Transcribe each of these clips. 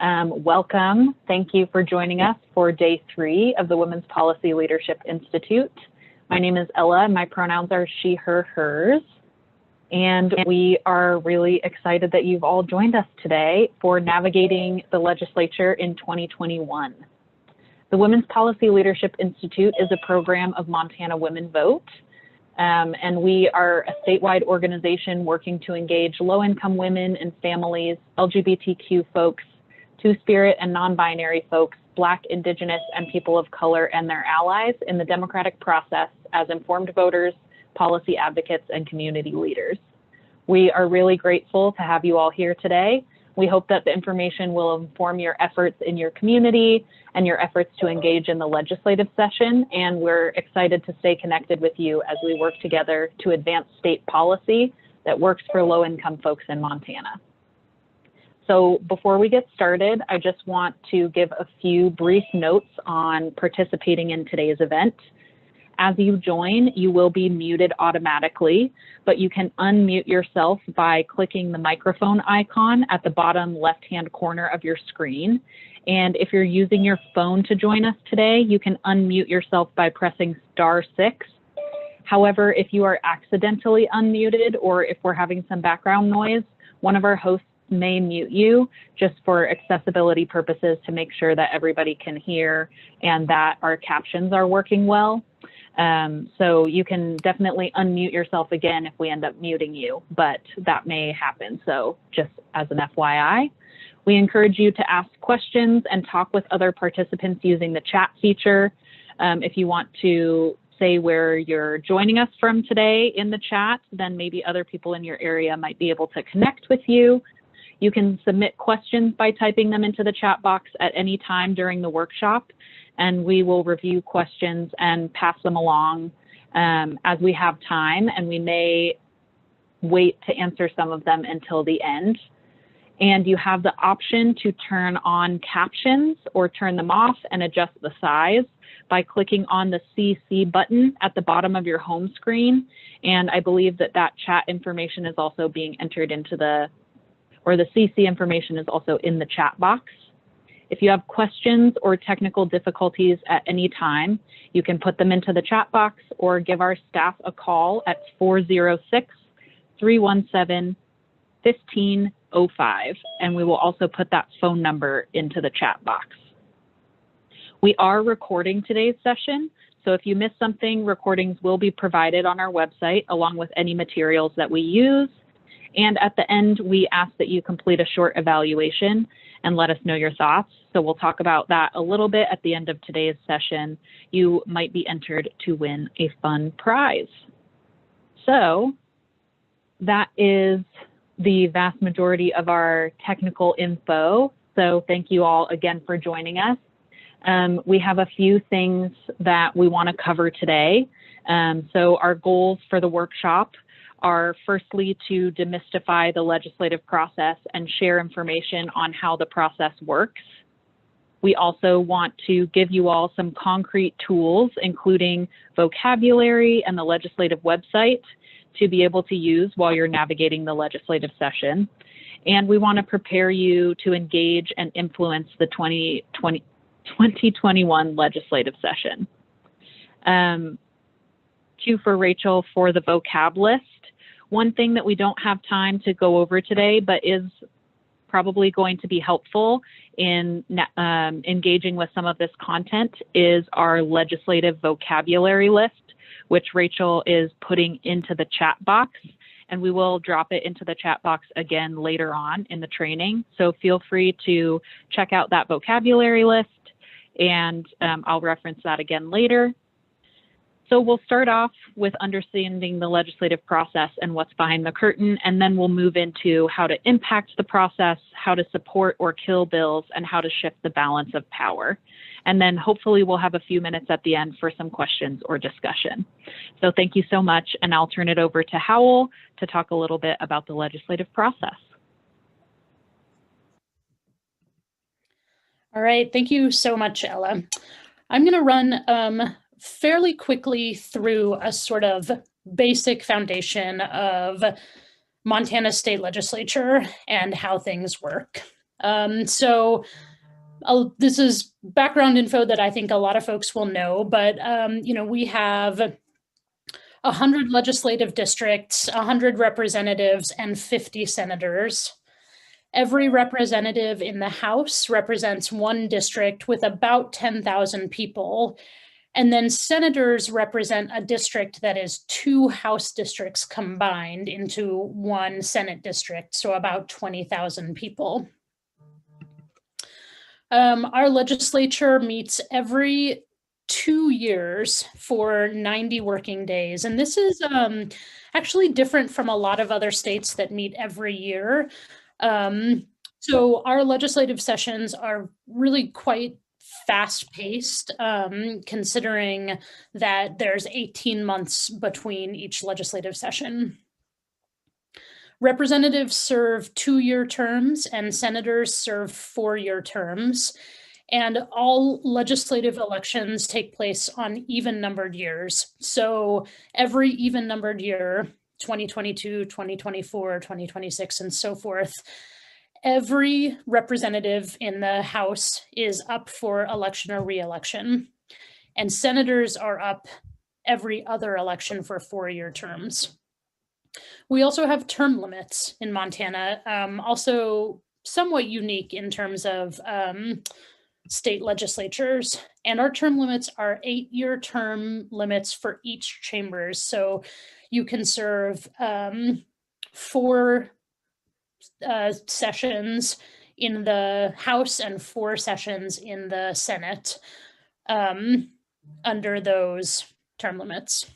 Welcome. Thank you for joining us for day 3 of the Women's Policy Leadership Institute. My name is Ella, and my pronouns are she, her, hers. And we are really excited that you've all joined us today for navigating the legislature in 2021. The Women's Policy Leadership Institute is a program of Montana Women Vote. And we are a statewide organization working to engage low-income women and families, LGBTQ folks, Two-Spirit and non-binary folks, Black, Indigenous, and people of color and their allies in the democratic process as informed voters, policy advocates, and community leaders. We are really grateful to have you all here today. We hope that the information will inform your efforts in your community and your efforts to engage in the legislative session, and we're excited to stay connected with you as we work together to advance state policy that works for low-income folks in Montana. So before we get started, I just want to give a few brief notes on participating in today's event. As you join, you will be muted automatically, but you can unmute yourself by clicking the microphone icon at the bottom left-hand corner of your screen. And if you're using your phone to join us today, you can unmute yourself by pressing *6. However, if you are accidentally unmuted or if we're having some background noise, one of our hosts may mute you just for accessibility purposes to make sure that everybody can hear and that our captions are working well. So you can definitely unmute yourself again if we end up muting you, but that may happen. So just as an FYI, we encourage you to ask questions and talk with other participants using the chat feature. If you want to say where you're joining us from today in the chat, then maybe other people in your area might be able to connect with you. You can submit questions by typing them into the chat box at any time during the workshop, and we will review questions and pass them along as we have time, and we may wait to answer some of them until the end. And you have the option to turn on captions or turn them off and adjust the size by clicking on the CC button at the bottom of your home screen. And I believe that that chat information is also being entered into the CC information is also in the chat box. If you have questions or technical difficulties at any time, you can put them into the chat box or give our staff a call at 406-317-1505, and we will also put that phone number into the chat box. We are recording today's session, so if you miss something, recordings will be provided on our website along with any materials that we use. And at the end, we ask that you complete a short evaluation and let us know your thoughts. So we'll talk about that a little bit at the end of today's session. You might be entered to win a fun prize. So that is the vast majority of our technical info. So thank you all again for joining us. We have a few things that we want to cover today. So our goals for the workshop are firstly to demystify the legislative process and share information on how the process works. We also want to give you all some concrete tools, including vocabulary and the legislative website to be able to use while you're navigating the legislative session. And we want to prepare you to engage and influence the 2021 legislative session. Q for Rachel for the vocab list. One thing that we don't have time to go over today, but is probably going to be helpful in engaging with some of this content, is our legislative vocabulary list, which Rachel is putting into the chat box, and we will drop it into the chat box again later on in the training. So feel free to check out that vocabulary list, and I'll reference that again later. So we'll start off with understanding the legislative process and what's behind the curtain, and then we'll move into how to impact the process, how to support or kill bills, and how to shift the balance of power. And then hopefully we'll have a few minutes at the end for some questions or discussion. So thank you so much, and I'll turn it over to Howell to talk a little bit about the legislative process. All right, thank you so much, Ella. I'm going to run fairly quickly through a sort of basic foundation of Montana State Legislature and how things work. This is background info that I think a lot of folks will know, but we have 100 legislative districts, 100 representatives, and 50 senators. Every representative in the House represents one district with about 10,000 people. And then senators represent a district that is 2 House districts combined into one Senate district, so about 20,000 people. Our legislature meets every 2 years for 90 working days. And this is actually different from a lot of other states that meet every year. So our legislative sessions are really quite fast-paced, considering that there's 18 months between each legislative session. Representatives serve 2-year terms and senators serve 4-year terms. And all legislative elections take place on even-numbered years. So every even-numbered year, 2022, 2024, 2026, and so forth, every representative in the House is up for election or re-election, and senators are up every other election for 4-year terms. We also have term limits in Montana, also somewhat unique in terms of state legislatures, and our term limits are 8-year term limits for each chambers. So you can serve 4 sessions in the House and 4 sessions in the Senate under those term limits.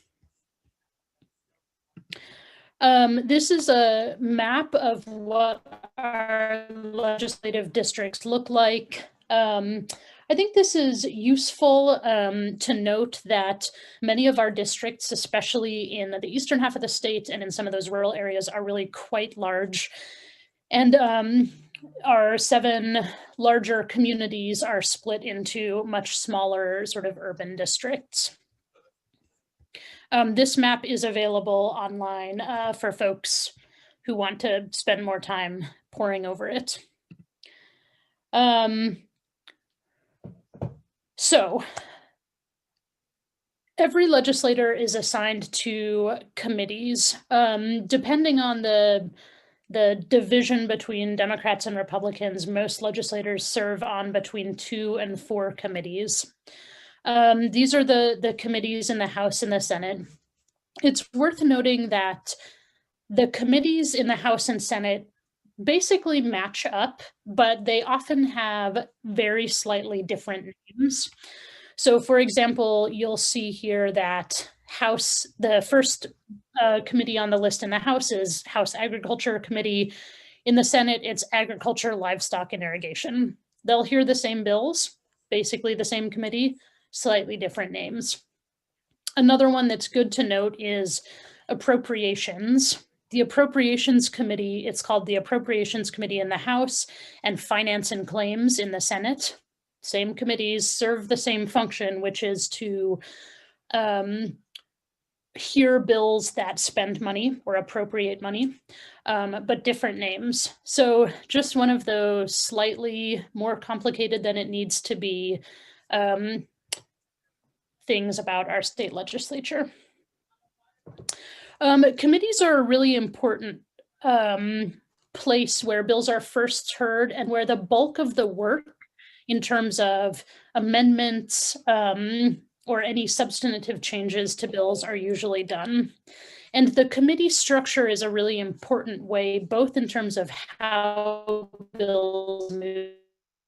This is a map of what our legislative districts look like. I think this is useful to note that many of our districts, especially in the eastern half of the state and in some of those rural areas, are really quite large. And our 7 larger communities are split into much smaller sort of urban districts. This map is available online for folks who want to spend more time poring over it. So every legislator is assigned to committees. Depending on the division between Democrats and Republicans, most legislators serve on between 2 and 4 committees. These are the committees in the House and the Senate. It's worth noting that the committees in the House and Senate basically match up, but they often have very slightly different names. So for example, you'll see here that the first committee on the list in the House is House Agriculture Committee. In the Senate, it's Agriculture, Livestock, and Irrigation. They'll hear the same bills, basically the same committee, slightly different names. Another one that's good to note is Appropriations. The Appropriations Committee, it's called the Appropriations Committee in the House and Finance and Claims in the Senate. Same committees serve the same function, which is to hear bills that spend money or appropriate money, but different names. So just one of those slightly more complicated than it needs to be things about our state legislature. Committees are a really important place where bills are first heard and where the bulk of the work in terms of amendments or any substantive changes to bills are usually done. And the committee structure is a really important way, both in terms of how bills move,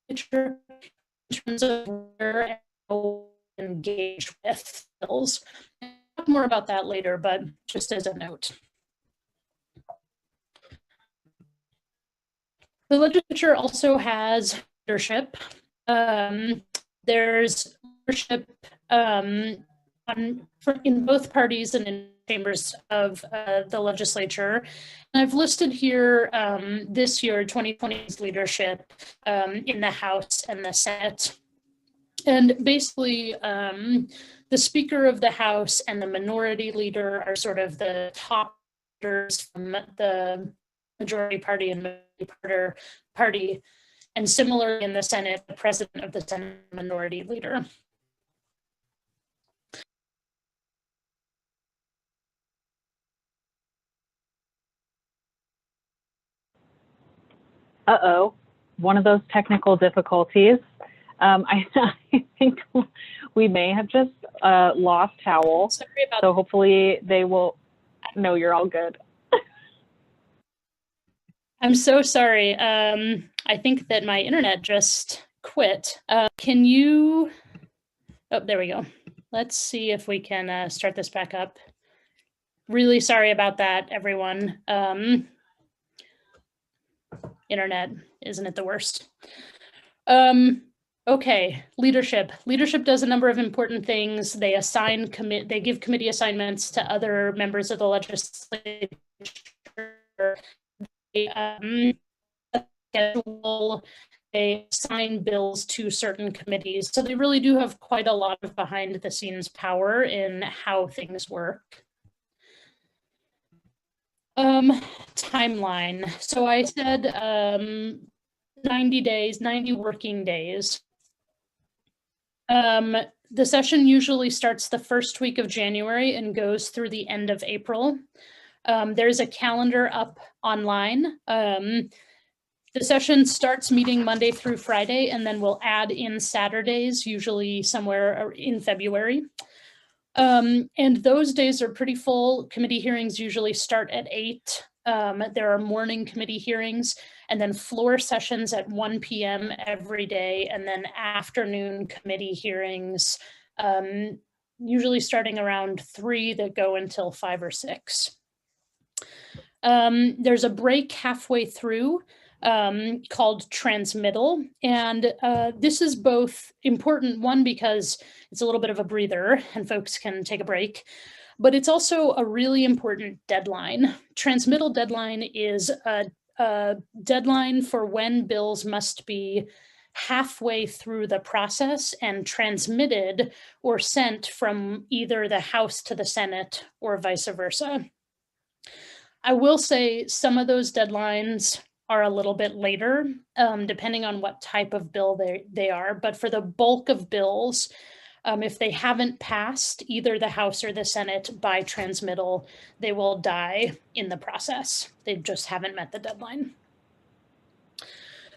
in terms of where and how engage with bills. I'll talk more about that later, but just as a note. The legislature also has leadership. There's leadership in both parties and in chambers of the legislature. And I've listed here this year 2020's leadership in the House and the Senate. And basically, the Speaker of the House and the Minority Leader are sort of the top leaders from the majority party and minority party. And similarly in the Senate, the president of the Senate Minority Leader. Uh-oh, one of those technical difficulties. I think we may have just lost Howell. Sorry about so hopefully they will, no, you're all good. I'm so sorry. I think that my internet just quit. Can you, oh, there we go. Let's see if we can start this back up. Really sorry about that, everyone. Internet, isn't it the worst? Okay, leadership. Leadership does a number of important things. They they give committee assignments to other members of the legislature. They schedule, they assign bills to certain committees. So they really do have quite a lot of behind the scenes power in how things work. Timeline. So I said 90 days, 90 working days. The session usually starts the first week of January and goes through the end of April. There's a calendar up online. The session starts meeting Monday through Friday, and then we'll add in Saturdays, usually somewhere in February. And those days are pretty full. Committee hearings usually start at 8. There are morning committee hearings, and then floor sessions at 1 p.m. every day, and then afternoon committee hearings, usually starting around 3 that go until 5 or 6. There's a break halfway through called transmittal. And this is both important, one, because it's a little bit of a breather and folks can take a break, but it's also a really important deadline. Transmittal deadline is a deadline for when bills must be halfway through the process and transmitted or sent from either the House to the Senate or vice versa. I will say some of those deadlines are a little bit later, depending on what type of bill they are. But for the bulk of bills, if they haven't passed either the House or the Senate by transmittal, they will die in the process. They just haven't met the deadline.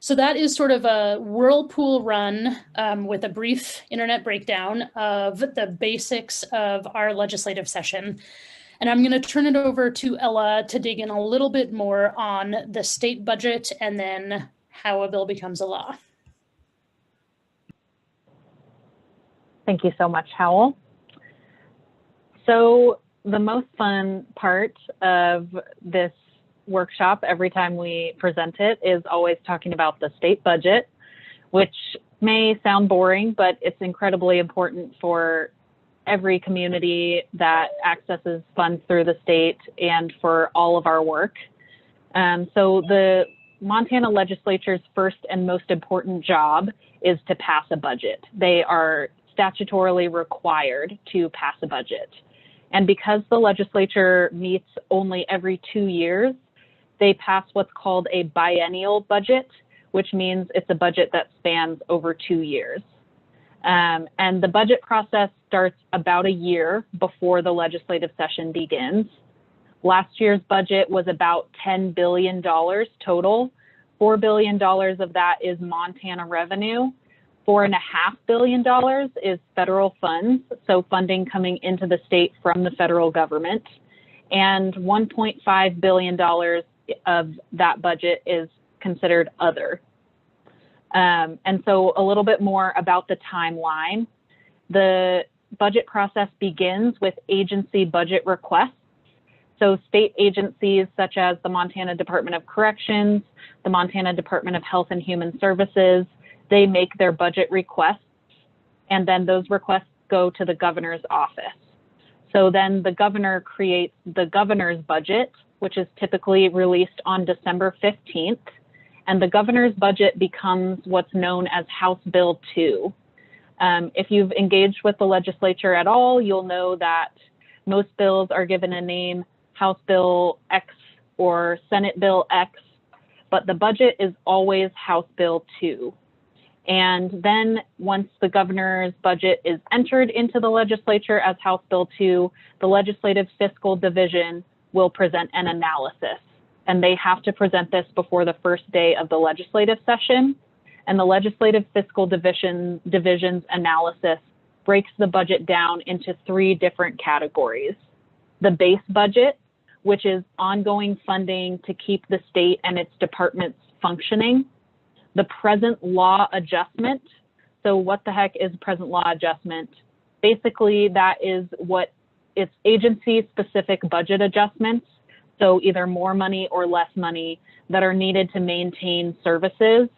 So that is sort of a whirlpool run with a brief internet breakdown of the basics of our legislative session. And I'm going to turn it over to Ella to dig in a little bit more on the state budget and then how a bill becomes a law. Thank you so much, Howell. So the most fun part of this workshop, every time we present it, is always talking about the state budget, which may sound boring, but it's incredibly important for every community that accesses funds through the state and for all of our work. So the Montana legislature's first and most important job is to pass a budget. They are statutorily required to pass a budget. And because the legislature meets only every 2 years, they pass what's called a biennial budget, which means it's a budget that spans over 2 years. And the budget process starts about a year before the legislative session begins. Last year's budget was about $10 billion total. $4 billion of that is Montana revenue. $4.5 billion is federal funds, so funding coming into the state from the federal government. And $1.5 billion of that budget is considered other. And so a little bit more about the timeline. The budget process begins with agency budget requests. So state agencies such as the Montana Department of Corrections, the Montana Department of Health and Human Services, they make their budget requests, and then those requests go to the governor's office. So then the governor creates the governor's budget, which is typically released on December 15th. And the governor's budget becomes what's known as House Bill 2. If you've engaged with the legislature at all, you'll know that most bills are given a name, House Bill X or Senate Bill X. but the budget is always House Bill 2. And then once the governor's budget is entered into the legislature as House Bill 2, the Legislative Fiscal Division will present an analysis. And they have to present this before the first day of the legislative session. And the Legislative Fiscal Division's analysis breaks the budget down into 3 different categories. The base budget, which is ongoing funding to keep the state and its departments functioning. The present law adjustment. So what the heck is present law adjustment? Basically, that is what it's agency-specific budget adjustments. So either more money or less money that are needed to maintain services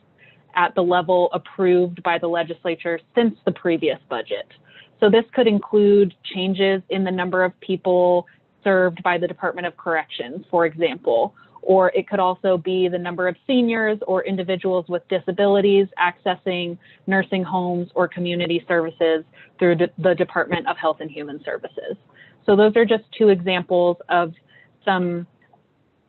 at the level approved by the legislature since the previous budget. So this could include changes in the number of people served by the Department of Corrections, for example, or it could also be the number of seniors or individuals with disabilities accessing nursing homes or community services through the Department of Health and Human Services. So those are just 2 examples of some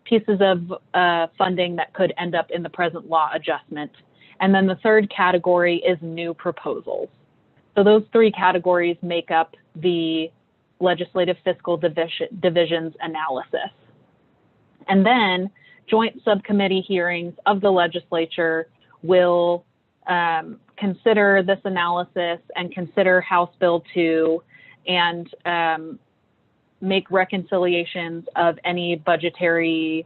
pieces of funding that could end up in the present law adjustment. And then the third category is new proposals. So those 3 categories make up the Legislative Fiscal Division's analysis. And then joint subcommittee hearings of the legislature will consider this analysis and consider House Bill 2 and make reconciliations of any budgetary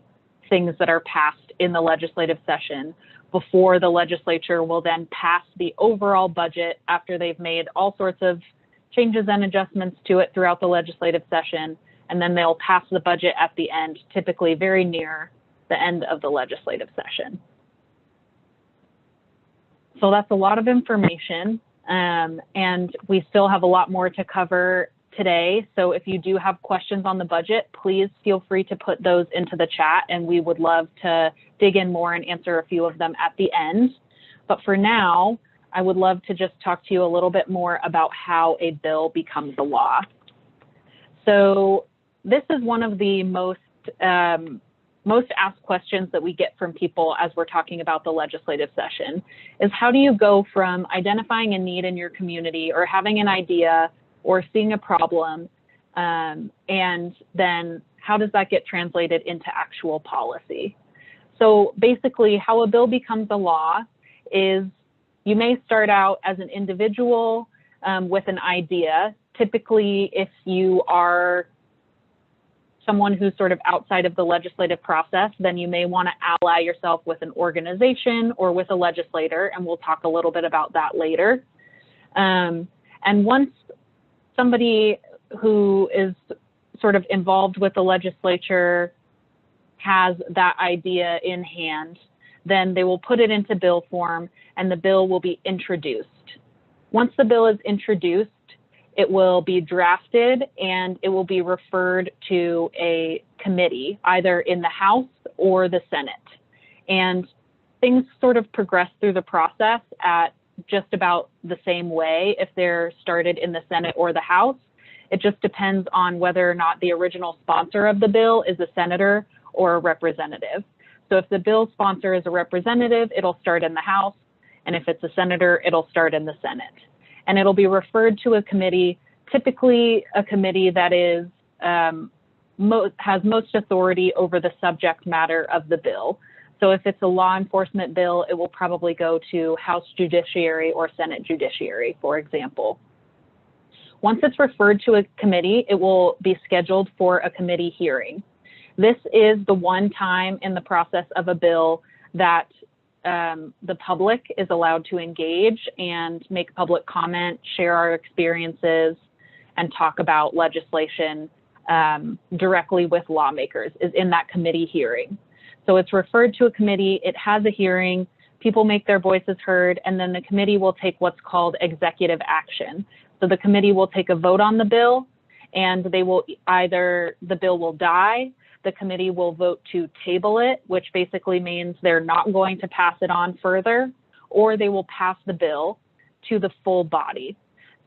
things that are passed in the legislative session before the legislature will then pass the overall budget after they've made all sorts of changes and adjustments to it throughout the legislative session, and then they'll pass the budget at the end, typically very near the end of the legislative session. So that's a lot of information, and we still have a lot more to cover today. So if you do have questions on the budget, please feel free to put those into the chat, and we would love to dig in more and answer a few of them at the end. But for now, I would love to just talk to you a little bit more about how a bill becomes a law. So this is one of the most asked questions that we get from people as we're talking about the legislative session, is how do you go from identifying a need in your community or having an idea or seeing a problem, and then how does that get translated into actual policy? So basically, how a bill becomes a law is you may start out as an individual with an idea. Typically, if you are someone who's sort of outside of the legislative process, then you may want to ally yourself with an organization or with a legislator, and we'll talk a little bit about that later. And once somebody who is sort of involved with the legislature has that idea in hand, then they will put it into bill form and the bill will be introduced. Once the bill is introduced, it will be drafted and it will be referred to a committee, either in the House or the Senate. And things sort of progress through the process at just about the same way if they're started in the Senate or the House. It just depends on whether or not the original sponsor of the bill is a senator or a representative. So if the bill sponsor is a representative, it'll start in the House, and if it's a senator, it'll start in the Senate. And it'll be referred to a committee, typically a committee that is has most authority over the subject matter of the bill. So if it's a law enforcement bill, it will probably go to House Judiciary or Senate Judiciary, for example. Once it's referred to a committee, it will be scheduled for a committee hearing. This is the one time in the process of a bill that the public is allowed to engage and make public comment, share our experiences, and talk about legislation directly with lawmakers, is in that committee hearing. So it's referred to a committee, it has a hearing, people make their voices heard, and then the committee will take what's called executive action. So the committee will take a vote on the bill, and they will either, the bill will die, the committee will vote to table it, which basically means they're not going to pass it on further, or they will pass the bill to the full body.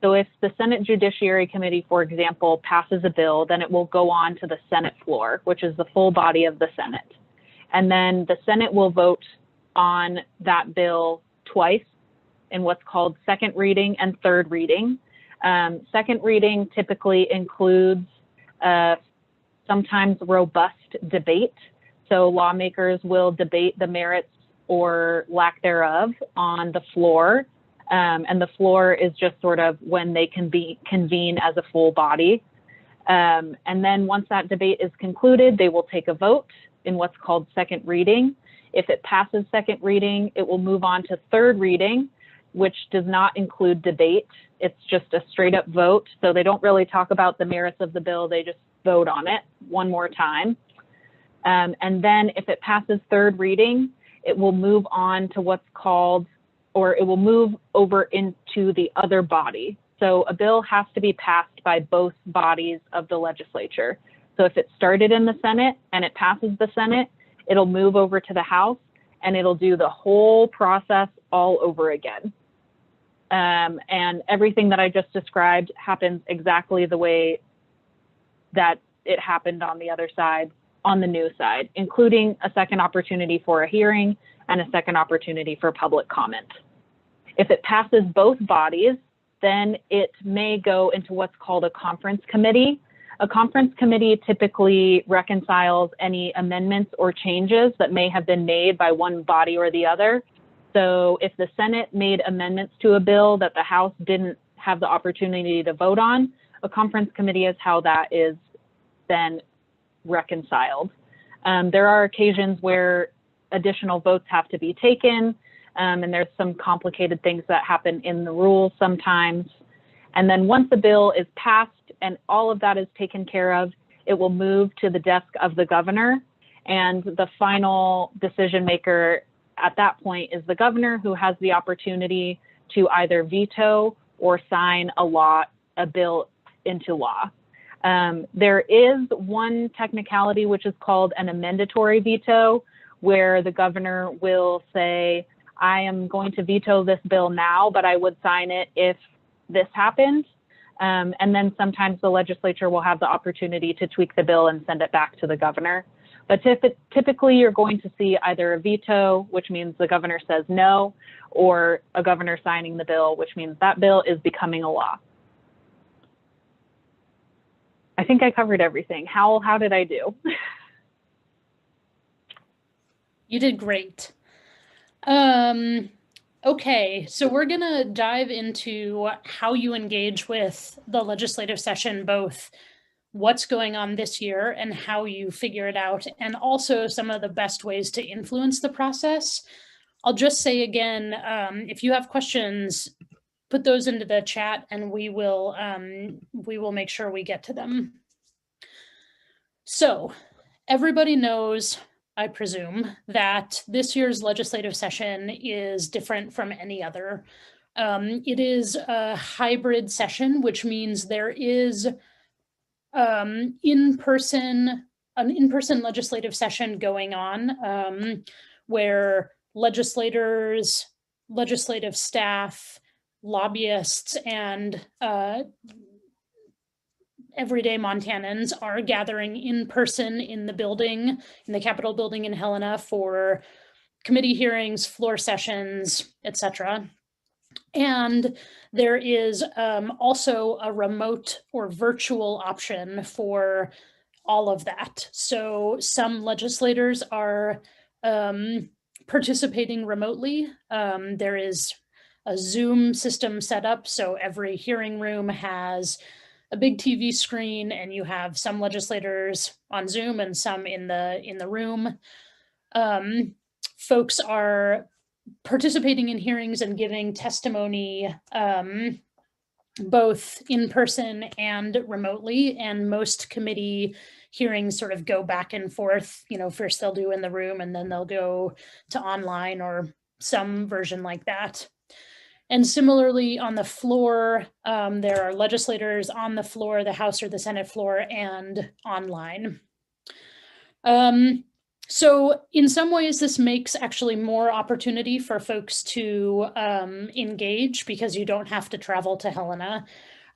So if the Senate Judiciary Committee, for example, passes a bill, then it will go on to the Senate floor, which is the full body of the Senate. And then the Senate will vote on that bill twice in what's called second reading and third reading. Second reading typically includes sometimes robust debate. So lawmakers will debate the merits or lack thereof on the floor. And the floor is just sort of when they can convene as a full body. And then once that debate is concluded, they will take a vote in what's called second reading. If it passes second reading, it will move on to third reading, which does not include debate. It's just a straight up vote. So they don't really talk about the merits of the bill. They just vote on it one more time. And then if it passes third reading, it will move on to what's called, or it will move over into the other body. So a bill has to be passed by both bodies of the legislature. So if it started in the Senate and it passes the Senate, it'll move over to the House and it'll do the whole process all over again. And everything that I just described happens exactly the way that it happened on the other side, on the new side, including a second opportunity for a hearing and a second opportunity for public comment. If it passes both bodies, then it may go into what's called a conference committee. A conference committee typically reconciles any amendments or changes that may have been made by one body or the other. So if the Senate made amendments to a bill that the House didn't have the opportunity to vote on, a conference committee is how that is then reconciled. There are occasions where additional votes have to be taken, and there's some complicated things that happen in the rules sometimes. And then once the bill is passed and all of that is taken care of, it will move to the desk of the governor, and the final decision maker at that point is the governor, who has the opportunity to either veto or sign a bill into law. There is one technicality which is called an amendatory veto, where the governor will say, I am going to veto this bill now, but I would sign it if this happened. And then sometimes the legislature will have the opportunity to tweak the bill and send it back to the governor. But typically you're going to see either a veto, which means the governor says no, or a governor signing the bill, which means that bill is becoming a law. I think I covered everything. How did I do? You did great. Okay, so we're gonna dive into how you engage with the legislative session, both what's going on this year and how you figure it out, and also some of the best ways to influence the process. I'll just say again, if you have questions, put those into the chat and we will make sure we get to them. So everybody knows, I presume, that this year's legislative session is different from any other. It is a hybrid session, which means there is an in-person legislative session going on, where legislators, legislative staff, lobbyists, and everyday Montanans are gathering in person in the building, in the Capitol building in Helena, for committee hearings, floor sessions, etc. And there is also a remote or virtual option for all of that. So some legislators are participating remotely. There is a Zoom system set up, so every hearing room has a big TV screen, and you have some legislators on Zoom and some in the room. Folks are participating in hearings and giving testimony, both in person and remotely, and most committee hearings sort of go back and forth. First they'll do in the room and then they'll go to online or some version like that. And similarly on the floor, there are legislators on the floor, the House or the Senate floor, and online. So in some ways, this makes actually more opportunity for folks to engage, because you don't have to travel to Helena.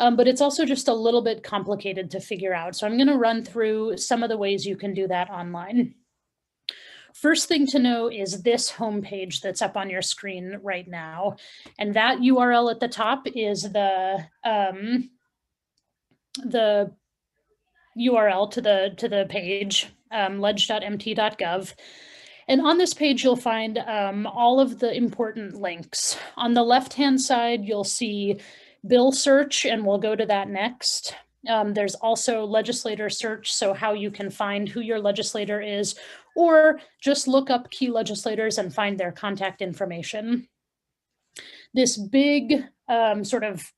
But it's also just a little bit complicated to figure out. So I'm going to run through some of the ways you can do that online. First thing to know is this homepage that's up on your screen right now. And that URL at the top is the URL to the page, ledge.mt.gov. And on this page, you'll find all of the important links. On the left-hand side, you'll see bill search, and we'll go to that next. There's also legislator search, so how you can find who your legislator is, or just look up key legislators and find their contact information. This big sort of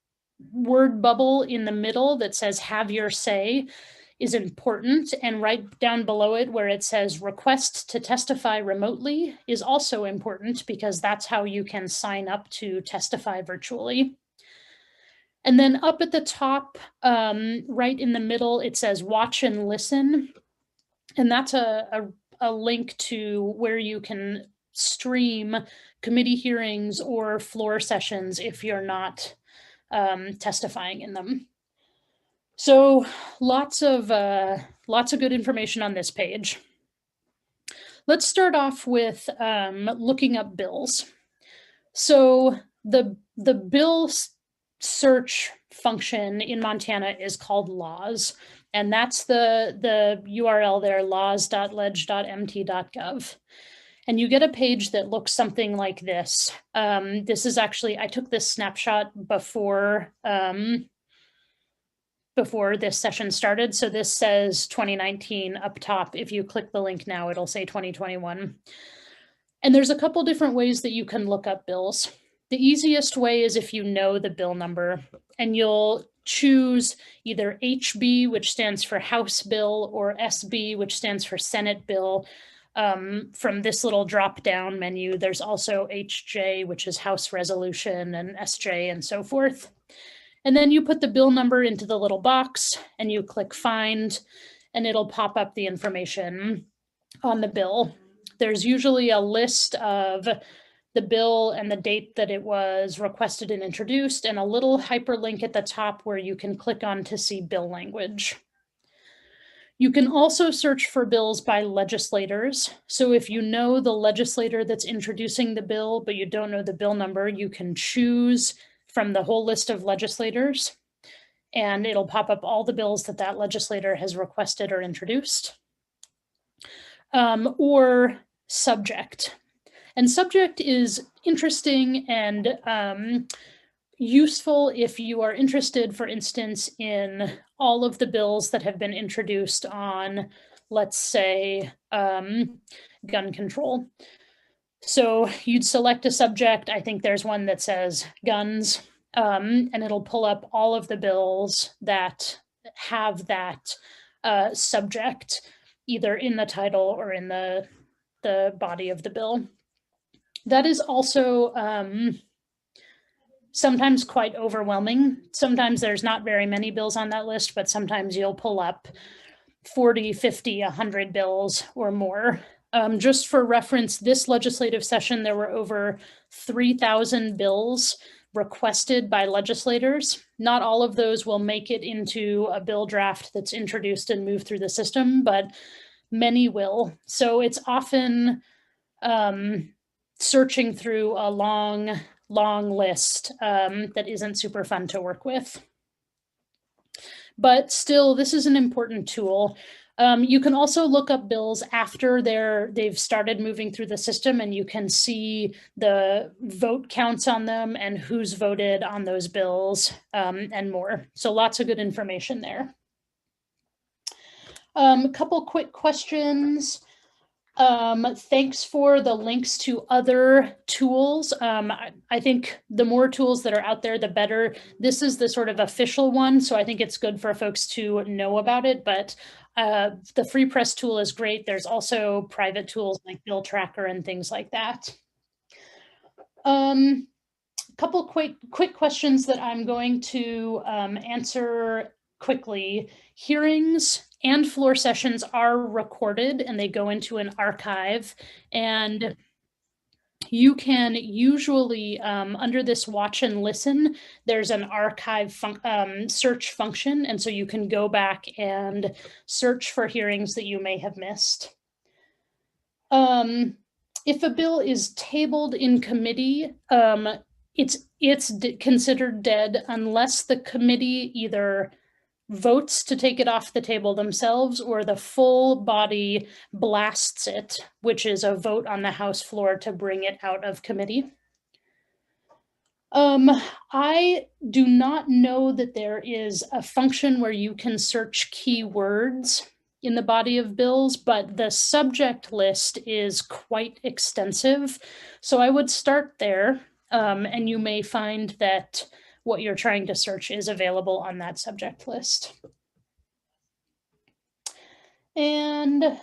word bubble in the middle that says "Have your say" is important, and right down below it where it says "Request to testify remotely" is also important, because that's how you can sign up to testify virtually. And then up at the top, right in the middle, it says "Watch and Listen," and that's a link to where you can stream committee hearings or floor sessions if you're not testifying in them. So lots of good information on this page. Let's start off with looking up bills. So the bill search function in Montana is called laws, and that's the URL there, laws.ledge.mt.gov. And you get a page that looks something like this. This is actually, I took this snapshot before this session started. So this says 2019 up top. If you click the link now, it'll say 2021. And there's a couple different ways that you can look up bills. The easiest way is if you know the bill number, and you'll choose either HB, which stands for House Bill, or SB, which stands for Senate Bill. From this little drop-down menu, there's also HJ, which is House Resolution, and SJ, and so forth. And then you put the bill number into the little box and you click Find, and it'll pop up the information on the bill. There's usually a list of the bill and the date that it was requested and introduced, and a little hyperlink at the top where you can click on to see bill language. You can also search for bills by legislators. So if you know the legislator that's introducing the bill, but you don't know the bill number, you can choose from the whole list of legislators, and it'll pop up all the bills that that legislator has requested or introduced. Or subject. And subject is interesting and useful if you are interested, for instance, in all of the bills that have been introduced on, let's say, gun control. So you'd select a subject. I think there's one that says guns, and it'll pull up all of the bills that have that subject, either in the title or in the body of the bill. That is also sometimes quite overwhelming. Sometimes there's not very many bills on that list, but sometimes you'll pull up 40, 50, 100 bills or more. Just for reference, this legislative session, there were over 3,000 bills requested by legislators. Not all of those will make it into a bill draft that's introduced and moved through the system, but many will. So it's often searching through a long list that isn't super fun to work with. But still, this is an important tool. You can also look up bills after they've started moving through the system, and you can see the vote counts on them and who's voted on those bills and more. So lots of good information there. A couple quick questions. Thanks for the links to other tools. I think the more tools that are out there, the better. This is the sort of official one, so I think it's good for folks to know about it, but the Free Press tool is great. There's also private tools like Bill Tracker and things like that. A couple quick questions that I'm going to answer quickly. Hearings and floor sessions are recorded and they go into an archive, and you can usually, under this watch and listen, there's an archive search function, and so you can go back and search for hearings that you may have missed. If a bill is tabled in committee, it's considered dead unless the committee either votes to take it off the table themselves or the full body blasts it, which is a vote on the House floor to bring it out of committee. I do not know that there is a function where you can search keywords in the body of bills, but the subject list is quite extensive. So I would start there, and you may find that what you're trying to search is available on that subject list. And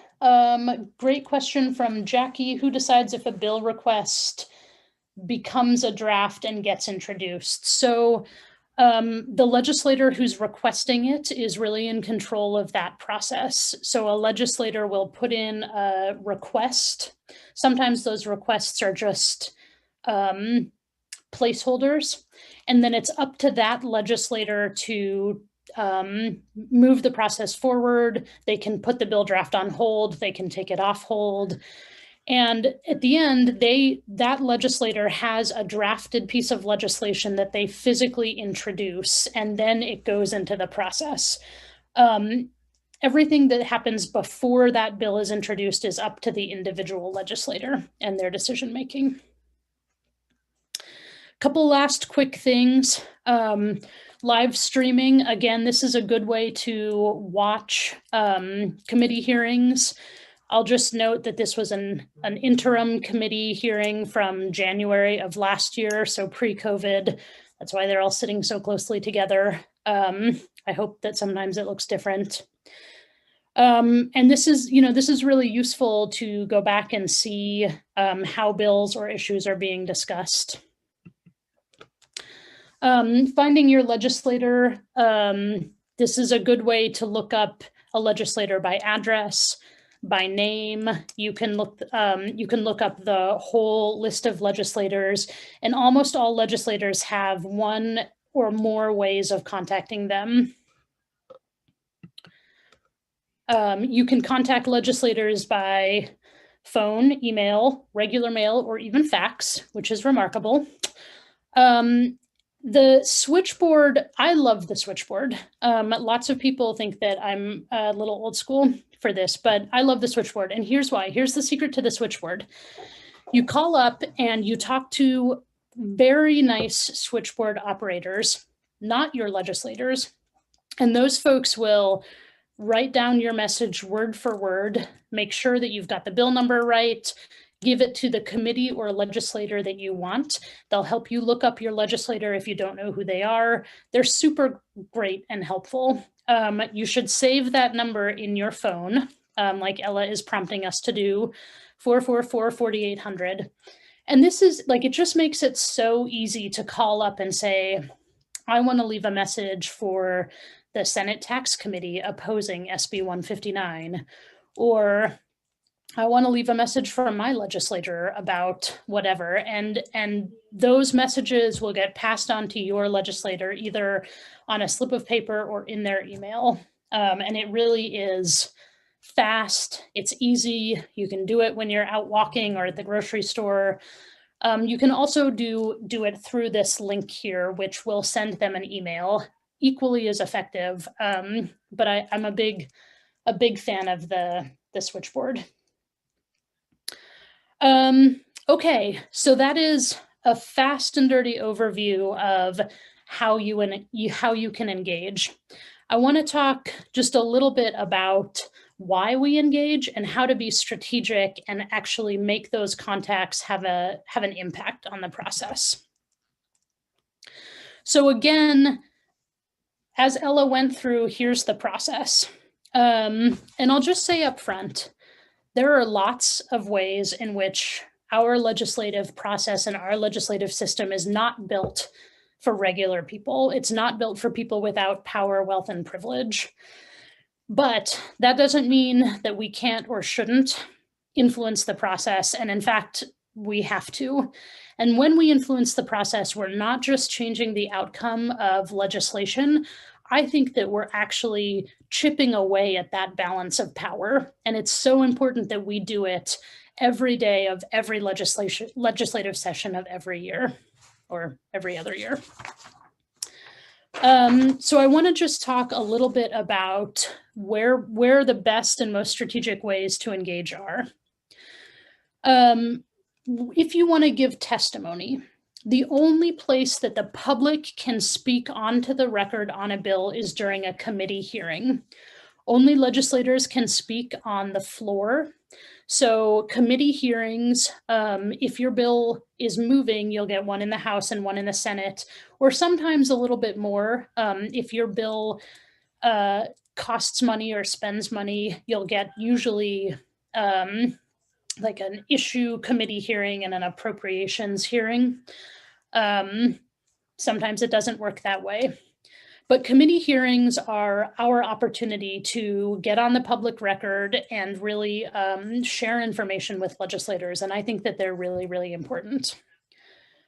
great question from Jackie, who decides if a bill request becomes a draft and gets introduced? So the legislator who's requesting it is really in control of that process. So a legislator will put in a request. Sometimes those requests are just placeholders, and then it's up to that legislator to move the process forward. They can put the bill draft on hold, they can take it off hold. And at the end, that legislator has a drafted piece of legislation that they physically introduce, and then it goes into the process. Everything that happens before that bill is introduced is up to the individual legislator and their decision making. Couple last quick things. Live streaming, again, this is a good way to watch committee hearings. I'll just note that this was an interim committee hearing from January of last year, so pre-COVID. That's why they're all sitting so closely together. I hope that sometimes it looks different. And this is really useful to go back and see how bills or issues are being discussed. Finding your legislator, this is a good way to look up a legislator by address, by name. You can look up the whole list of legislators, and almost all legislators have one or more ways of contacting them. You can contact legislators by phone, email, regular mail, or even fax, which is remarkable. The switchboard, I love the switchboard. Lots of people think that I'm a little old school for this, but I love the switchboard. And here's why. Here's the secret to the switchboard. You call up and you talk to very nice switchboard operators, not your legislators. And those folks will write down your message word for word, make sure that you've got the bill number right, give it to the committee or legislator that you want. They'll help you look up your legislator if you don't know who they are. They're super great and helpful. You should save that number in your phone, like Ella is prompting us to do, 444-4800. And this is like, it just makes it so easy to call up and say, I want to leave a message for the Senate Tax Committee opposing SB 159, or I want to leave a message from my legislator about whatever. And those messages will get passed on to your legislator, either on a slip of paper or in their email. And it really is fast. It's easy. You can do it when you're out walking or at the grocery store. You can also do it through this link here, which will send them an email, equally as effective. But I'm a big fan of the switchboard. Okay, so that is a fast and dirty overview of how you can engage. I want to talk just a little bit about why we engage and how to be strategic and actually make those contacts have an impact on the process. So again, as Ella went through, here's the process. And I'll just say up front, there are lots of ways in which our legislative process and our legislative system is not built for regular people. It's not built for people without power, wealth, and privilege. But that doesn't mean that we can't or shouldn't influence the process. And in fact, we have to. And when we influence the process, we're not just changing the outcome of legislation. I think that we're actually chipping away at that balance of power. And it's so important that we do it every day of every legislative session of every year or every other year. So I want to just talk a little bit about where the best and most strategic ways to engage are. If you want to give testimony, the only place that the public can speak onto the record on a bill is during a committee hearing. Only legislators can speak on the floor. So committee hearings, if your bill is moving, you'll get one in the House and one in the Senate, or sometimes a little bit more. If your bill costs money or spends money, you'll get usually like an issue committee hearing and an appropriations hearing. Sometimes it doesn't work that way. But committee hearings are our opportunity to get on the public record and really share information with legislators. And I think that they're really, really important.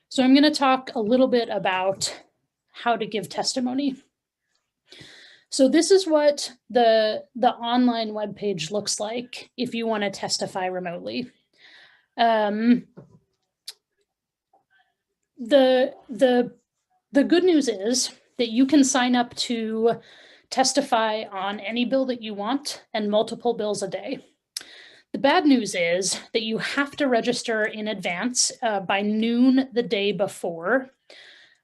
So I'm going to talk a little bit about how to give testimony. So this is what the online webpage looks like if you want to testify remotely. The good news is that you can sign up to testify on any bill that you want and multiple bills a day. The bad news is that you have to register in advance by noon the day before.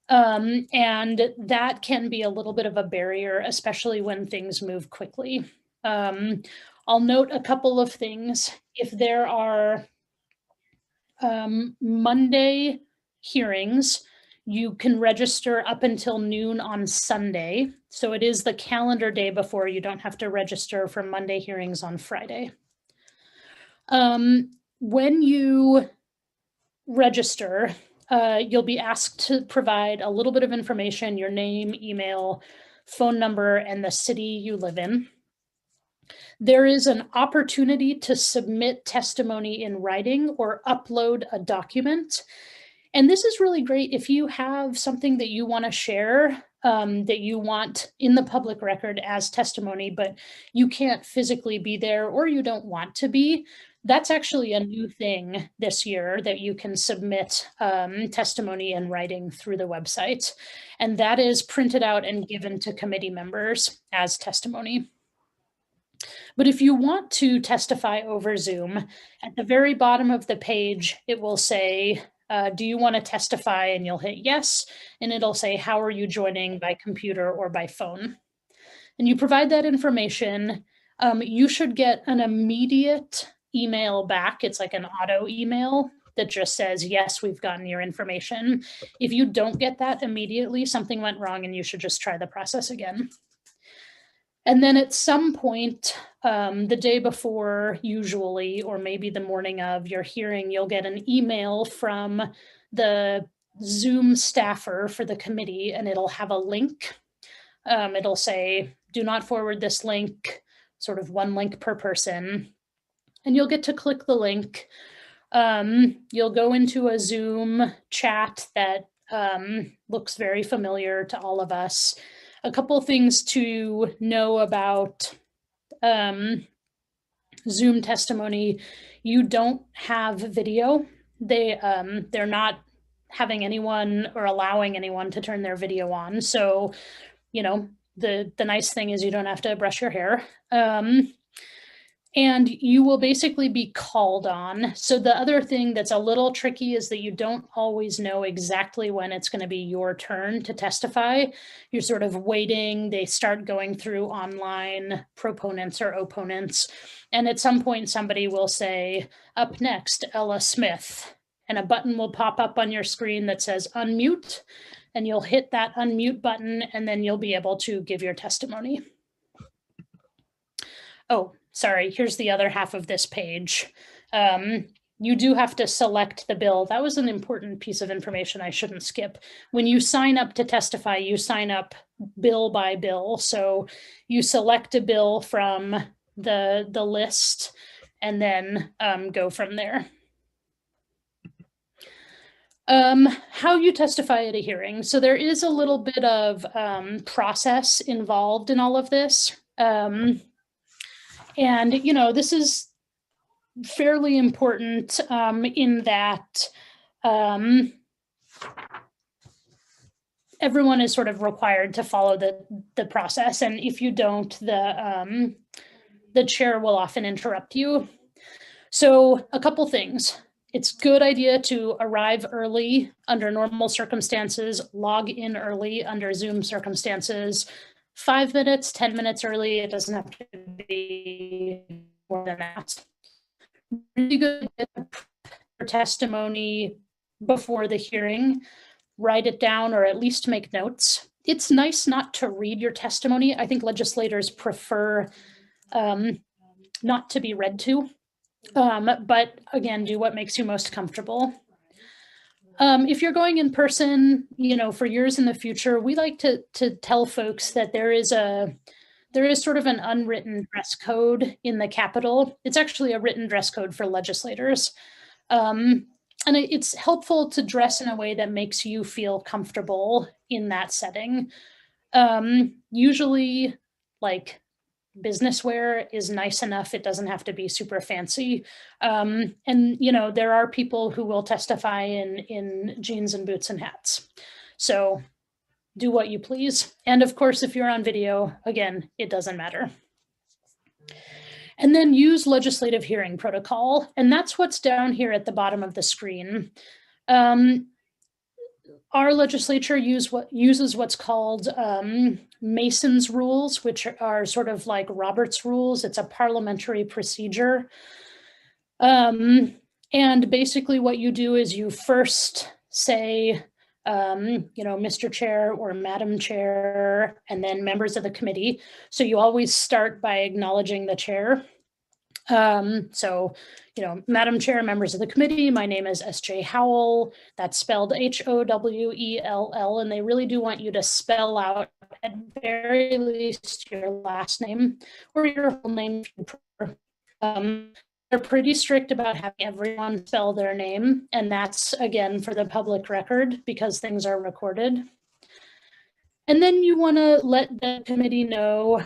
And that can be a little bit of a barrier, especially when things move quickly. I'll note a couple of things. If there are Monday hearings, you can register up until noon on Sunday. So it is the calendar day before. You don't have to register for Monday hearings on Friday. When you register, you'll be asked to provide a little bit of information, your name, email, phone number, and the city you live in. There is an opportunity to submit testimony in writing or upload a document. And this is really great if you have something that you want to share, that you want in the public record as testimony, but you can't physically be there or you don't want to be. That's actually a new thing this year, that you can submit testimony in writing through the website. And that is printed out and given to committee members as testimony. But if you want to testify over Zoom, at the very bottom of the page, it will say, do you want to testify? And you'll hit yes, and it'll say, how are you joining, by computer or by phone? And you provide that information. You should get an immediate email back. It's like an auto email that just says, yes, we've gotten your information. If you don't get that immediately, something went wrong and you should just try the process again. And then at some point, the day before usually, or maybe the morning of your hearing, you'll get an email from the Zoom staffer for the committee, and it'll have a link. It'll say, do not forward this link, sort of one link per person. And you'll get to click the link. You'll go into a Zoom chat that looks very familiar to all of us. A couple things to know about Zoom testimony: you don't have video. They're not having anyone or allowing anyone to turn their video on. So, you know, the nice thing is you don't have to brush your hair. And you will basically be called on. So the other thing that's a little tricky is that you don't always know exactly when it's going to be your turn to testify. You're sort of waiting. They start going through online proponents or opponents. And at some point, somebody will say, up next, Ella Smith. And a button will pop up on your screen that says unmute. And you'll hit that unmute button, and then you'll be able to give your testimony. Oh, sorry, here's the other half of this page. You do have to select the bill. That was an important piece of information I shouldn't skip. When you sign up to testify, you sign up bill by bill. So you select a bill from the list and then go from there. How you testify at a hearing. So there is a little bit of process involved in all of this. And, you know, this is fairly important in that everyone is sort of required to follow the process, and if you don't, the chair will often interrupt you. So a couple things. It's a good idea to arrive early under normal circumstances, log in early under Zoom circumstances. 5 minutes, 10 minutes early, it doesn't have to be more than that. Really good testimony before the hearing, write it down or at least make notes. It's nice not to read your testimony. I think legislators prefer not to be read to. But again, do what makes you most comfortable. If you're going in person, for years in the future, we like to tell folks that there is sort of an unwritten dress code in the Capitol. It's actually a written dress code for legislators. And it's helpful to dress in a way that makes you feel comfortable in that setting. Usually, like, business wear is nice enough. It doesn't have to be super fancy. And, there are people who will testify in jeans and boots and hats. So do what you please. And of course, if you're on video, again, it doesn't matter. And then use legislative hearing protocol. And that's what's down here at the bottom of the screen. Our legislature uses what's called Mason's rules, which are sort of like Robert's rules. It's a parliamentary procedure. And basically what you do is you first say, Mr. Chair or Madam Chair, and then members of the committee. So you always start by acknowledging the chair. Madam Chair, members of the committee, my name is S.J. Howell. That's spelled Howell, and they really do want you to spell out at very least your last name or your whole name. They're pretty strict about having everyone spell their name, and that's, again, for the public record because things are recorded. And then you want to let the committee know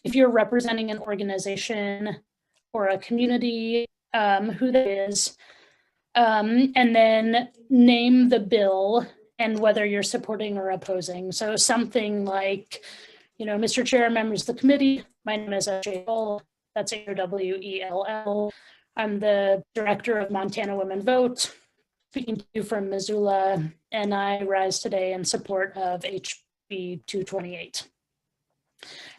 if you're representing an organization or a community, who that is, and then name the bill and whether you're supporting or opposing. So something like, Mr. Chair, members of the committee, my name is S.J. Howell, that's Howell. I'm the director of Montana Women Vote, speaking to you from Missoula, and I rise today in support of HB 228.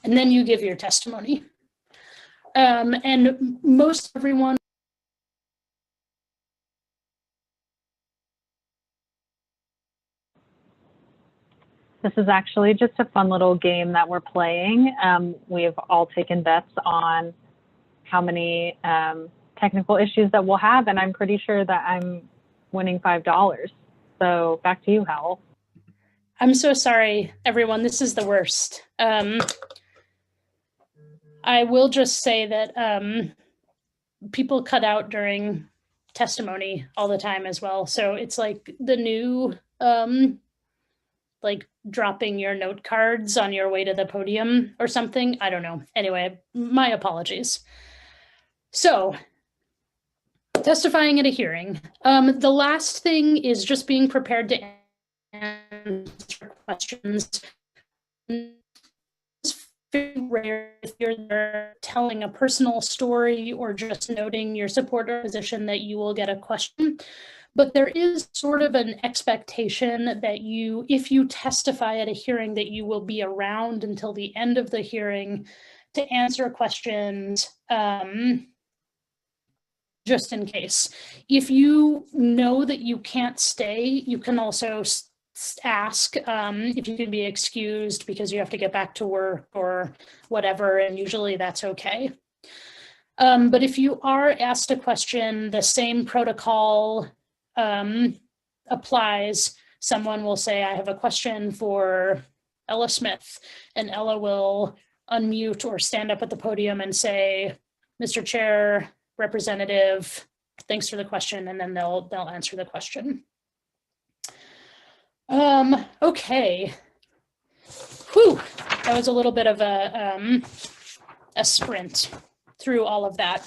And then you give your testimony. And most everyone. This is actually just a fun little game that we're playing. We've all taken bets on how many technical issues that we'll have, and I'm pretty sure that I'm winning $5. So back to you, Howell. I'm so sorry, everyone. This is the worst. I will just say that people cut out during testimony all the time as well. So it's like the new, like dropping your note cards on your way to the podium or something. I don't know. Anyway, my apologies. So testifying at a hearing. The last thing is just being prepared to answer questions. It's very rare if you're there telling a personal story or just noting your support or position that you will get a question. But there is sort of an expectation that if you testify at a hearing, that you will be around until the end of the hearing to answer questions, just in case. If you know that you can't stay, you can also ask if you can be excused because you have to get back to work or whatever, and usually that's okay. But if you are asked a question, the same protocol applies. Someone will say, I have a question for Ella Smith, and Ella will unmute or stand up at the podium and say, Mr. Chair, Representative, thanks for the question, and then they'll answer the question. Okay. Whew, that was a little bit of a sprint. through all of that.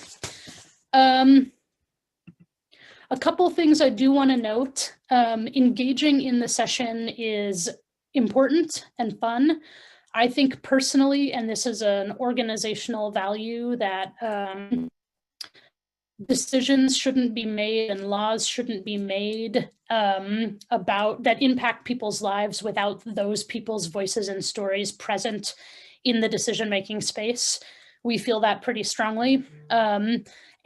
A couple things I do want to note. Engaging in the session is important and fun. I think personally, and this is an organizational value, that decisions shouldn't be made and laws shouldn't be made that impact people's lives without those people's voices and stories present in the decision-making space. We feel that pretty strongly.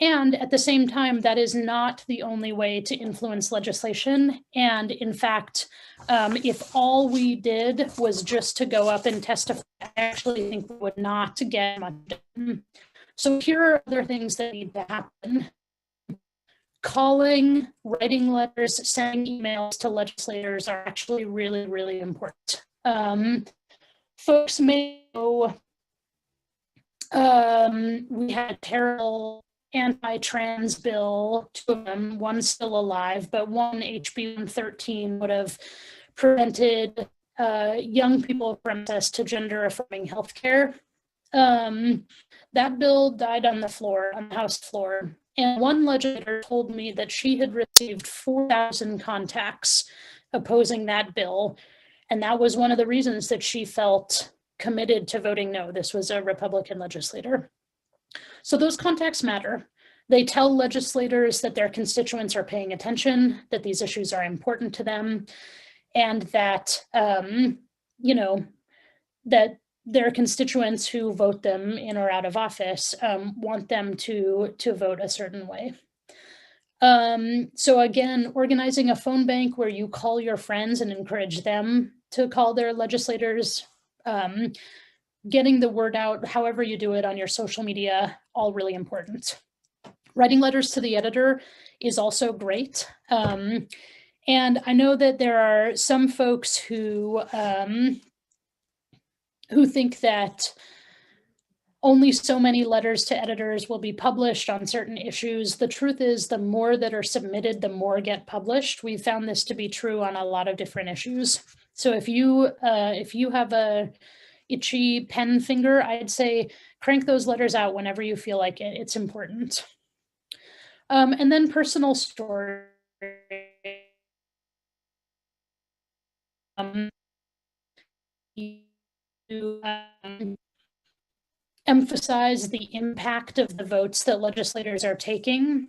And at the same time, that is not the only way to influence legislation. And in fact, if all we did was just to go up and testify, I actually think we would not get much done. So here are other things that need to happen. Calling, writing letters, sending emails to legislators are actually really, really important. Folks may know we had a terrible anti-trans bill, 2 of them, one's still alive, but one, HB 113, would have prevented young people from access to gender-affirming healthcare. That bill died on the House floor. And one legislator told me that she had received 4,000 contacts opposing that bill. And that was one of the reasons that she felt committed to voting no. This was a Republican legislator. So those contacts matter. They tell legislators that their constituents are paying attention, that these issues are important to them, and that, that their constituents who vote them in or out of office want them to vote a certain way. So again, organizing a phone bank where you call your friends and encourage them to call their legislators, getting the word out, however you do it on your social media, all really important. Writing letters to the editor is also great. And I know that there are some folks who think that only so many letters to editors will be published on certain issues. The truth is, the more that are submitted, the more get published. We've found this to be true on a lot of different issues. So if you have a itchy pen finger, I'd say crank those letters out whenever you feel like it. It's important. And then personal story. Emphasize the impact of the votes that legislators are taking.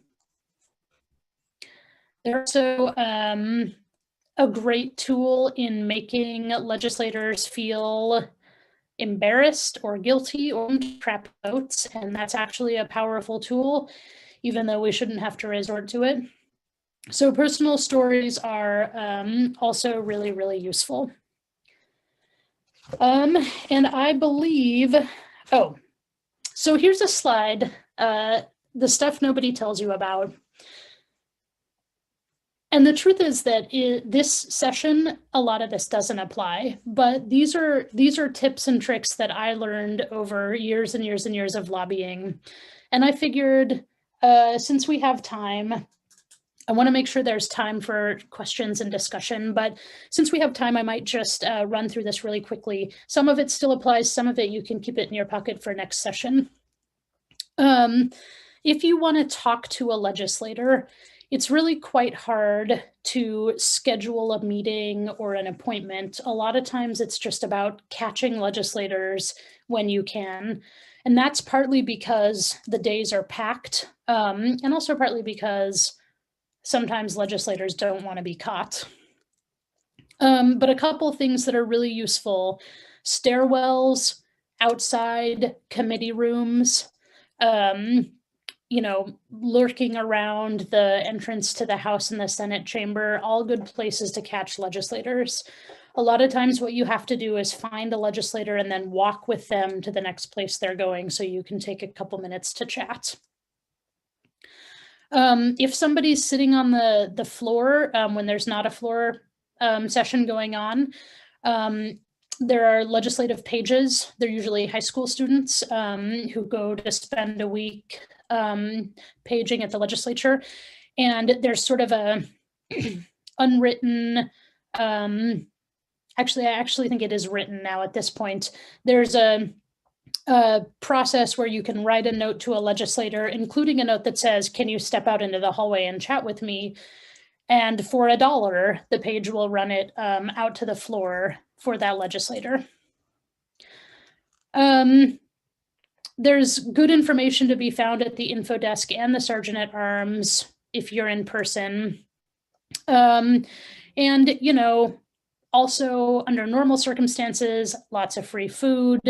They're also a great tool in making legislators feel embarrassed or guilty or trap votes, and that's actually a powerful tool, even though we shouldn't have to resort to it. So personal stories are also really, really useful. And I believe, so here's a slide, the stuff nobody tells you about. And the truth is that this session, a lot of this doesn't apply, but these are tips and tricks that I learned over years and years and years of lobbying. And I figured, since we have time, I want to make sure there's time for questions and discussion, but since we have time, I might just run through this really quickly. Some of it still applies, some of it you can keep it in your pocket for next session. If you want to talk to a legislator, it's really quite hard to schedule a meeting or an appointment. A lot of times it's just about catching legislators when you can. And that's partly because the days are packed, and also partly because sometimes legislators don't want to be caught. But a couple things that are really useful: stairwells, outside committee rooms, lurking around the entrance to the House and the Senate chamber, all good places to catch legislators. A lot of times what you have to do is find a legislator and then walk with them to the next place they're going so you can take a couple minutes to chat. If somebody's sitting on the floor when there's not a floor session going on, there are legislative pages. They're usually high school students who go to spend a week paging at the legislature. And there's sort of a unwritten, I actually think it is written now at this point. There's a process where you can write a note to a legislator, including a note that says, can you step out into the hallway and chat with me? And for $1, the page will run it out to the floor for that legislator. There's good information to be found at the info desk and the Sergeant at Arms if you're in person. And, you know, also under normal circumstances, lots of free food.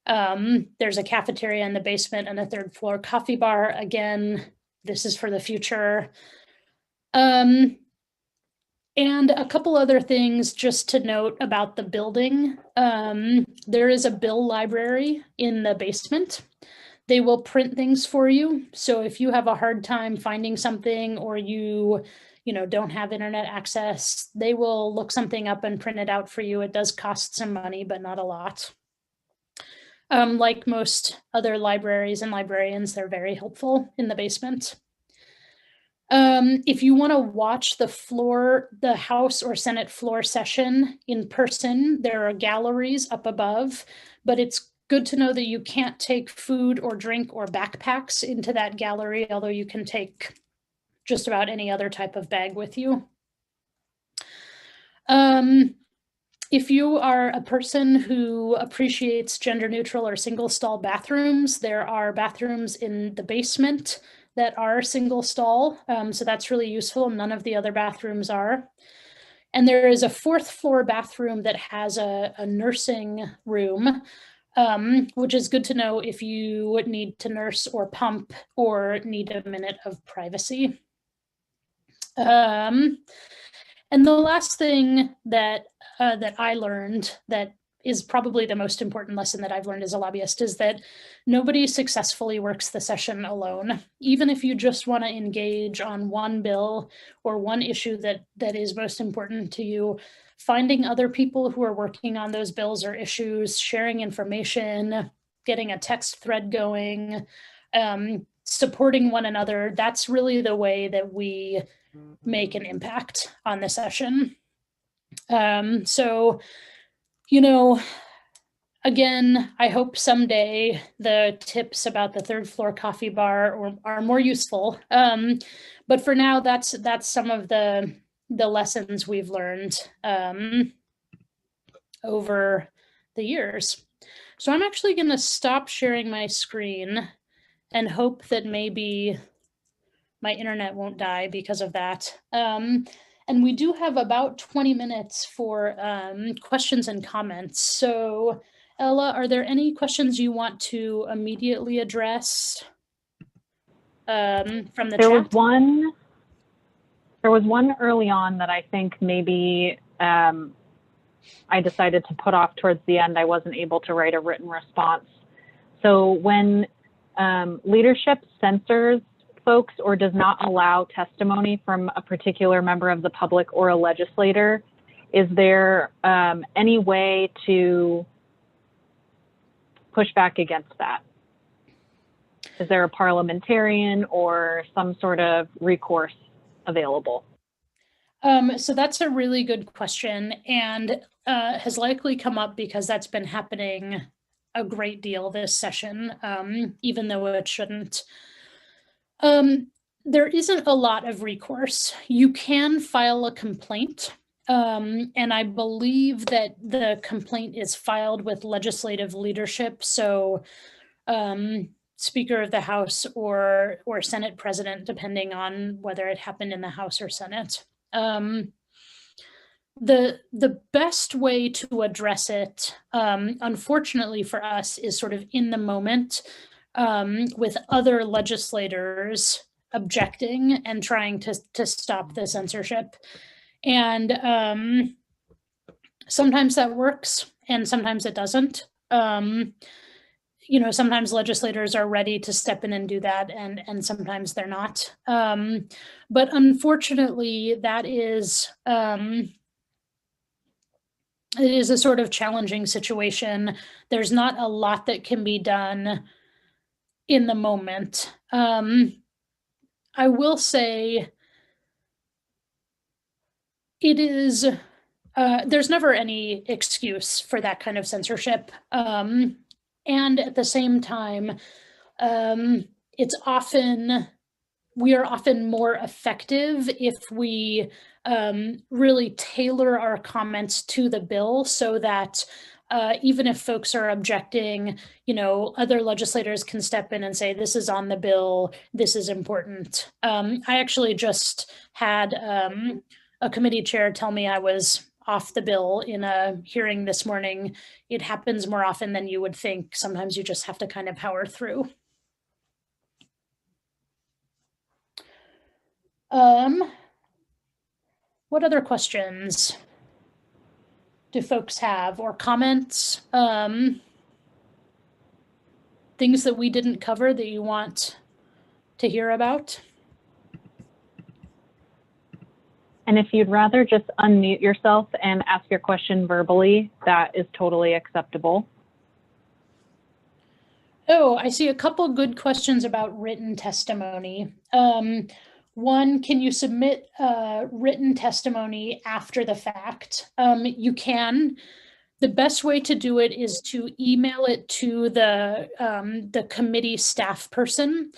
There's a cafeteria in the basement and a third floor coffee bar. Again, this is for the future. And a couple other things just to note about the building. There is a bill library in the basement. They will print things for you. So if you have a hard time finding something or you don't have internet access, they will look something up and print it out for you. It does cost some money, but not a lot. Like most other libraries and librarians, they're very helpful in the basement. If you want to watch the House or Senate floor session in person, there are galleries up above, but it's good to know that you can't take food or drink or backpacks into that gallery, although you can take just about any other type of bag with you. If you are a person who appreciates gender neutral or single stall bathrooms, there are bathrooms in the basement that are single stall. So that's really useful. None of the other bathrooms are. And there is a 4th floor bathroom that has a nursing room, which is good to know if you need to nurse or pump or need a minute of privacy. And the last thing that I learned that is probably the most important lesson that I've learned as a lobbyist is that nobody successfully works the session alone. Even if you just want to engage on one bill or one issue that is most important to you, finding other people who are working on those bills or issues, sharing information, getting a text thread going, supporting one another, that's really the way that we make an impact on the session. So, again, I hope someday the tips about the 3rd floor coffee bar are more useful. But for now, that's some of the lessons we've learned over the years. So I'm actually going to stop sharing my screen and hope that maybe my internet won't die because of that. And we do have about 20 minutes for questions and comments. So Ella, are there any questions you want to immediately address from the chat? There was one early on that I think maybe I decided to put off towards the end. I wasn't able to write a written response. So when leadership censors folks or does not allow testimony from a particular member of the public or a legislator, is there any way to push back against that? Is there a parliamentarian or some sort of recourse available? So that's a really good question and has likely come up because that's been happening a great deal this session, even though it shouldn't. There isn't a lot of recourse. You can file a complaint, and I believe that the complaint is filed with legislative leadership. So Speaker of the House or Senate President, depending on whether it happened in the House or Senate. The best way to address it, unfortunately for us, is sort of in the moment with other legislators objecting and trying to stop the censorship. And sometimes that works and sometimes it doesn't. Sometimes legislators are ready to step in and do that, and sometimes they're not. But unfortunately, that is it is a sort of challenging situation. There's not a lot that can be done in the moment. I will say it is, there's never any excuse for that kind of censorship. And at the same time, we are often more effective if we really tailor our comments to the bill so that even if folks are objecting, other legislators can step in and say, this is on the bill, this is important. I actually just had a committee chair tell me I was off the bill in a hearing this morning. It happens more often than you would think. Sometimes you just have to kind of power through. What other questions do folks have or comments? Things that we didn't cover that you want to hear about? And if you'd rather just unmute yourself and ask your question verbally, that is totally acceptable. Oh, I see a couple good questions about written testimony. One, can you submit written testimony after the fact? You can. The best way to do it is to email it to the committee staff person,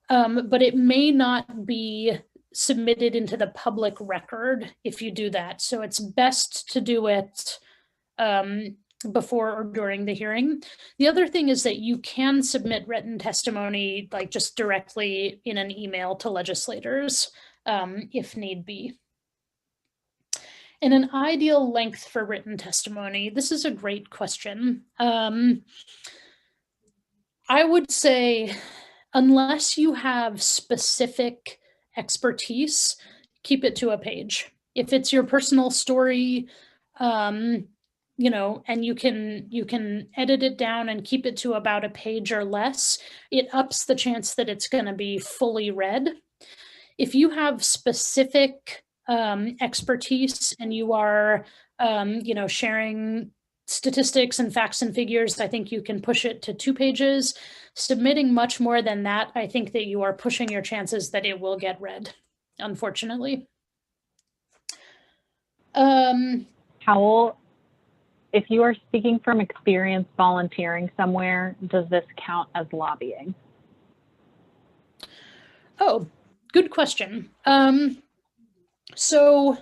but it may not be submitted into the public record if you do that. So it's best to do it before or during the hearing. The other thing is that you can submit written testimony like just directly in an email to legislators if need be. And an ideal length for written testimony, this is a great question. I would say, unless you have specific expertise, keep it to a page. If it's your personal story, and you can edit it down and keep it to about a page or less, it ups the chance that it's going to be fully read. If you have specific expertise and you are, sharing statistics and facts and figures, I think you can push it to 2 pages. Submitting much more than that, I think that you are pushing your chances that it will get read, unfortunately. Howell, if you are speaking from experience volunteering somewhere, does this count as lobbying? Oh, good question. So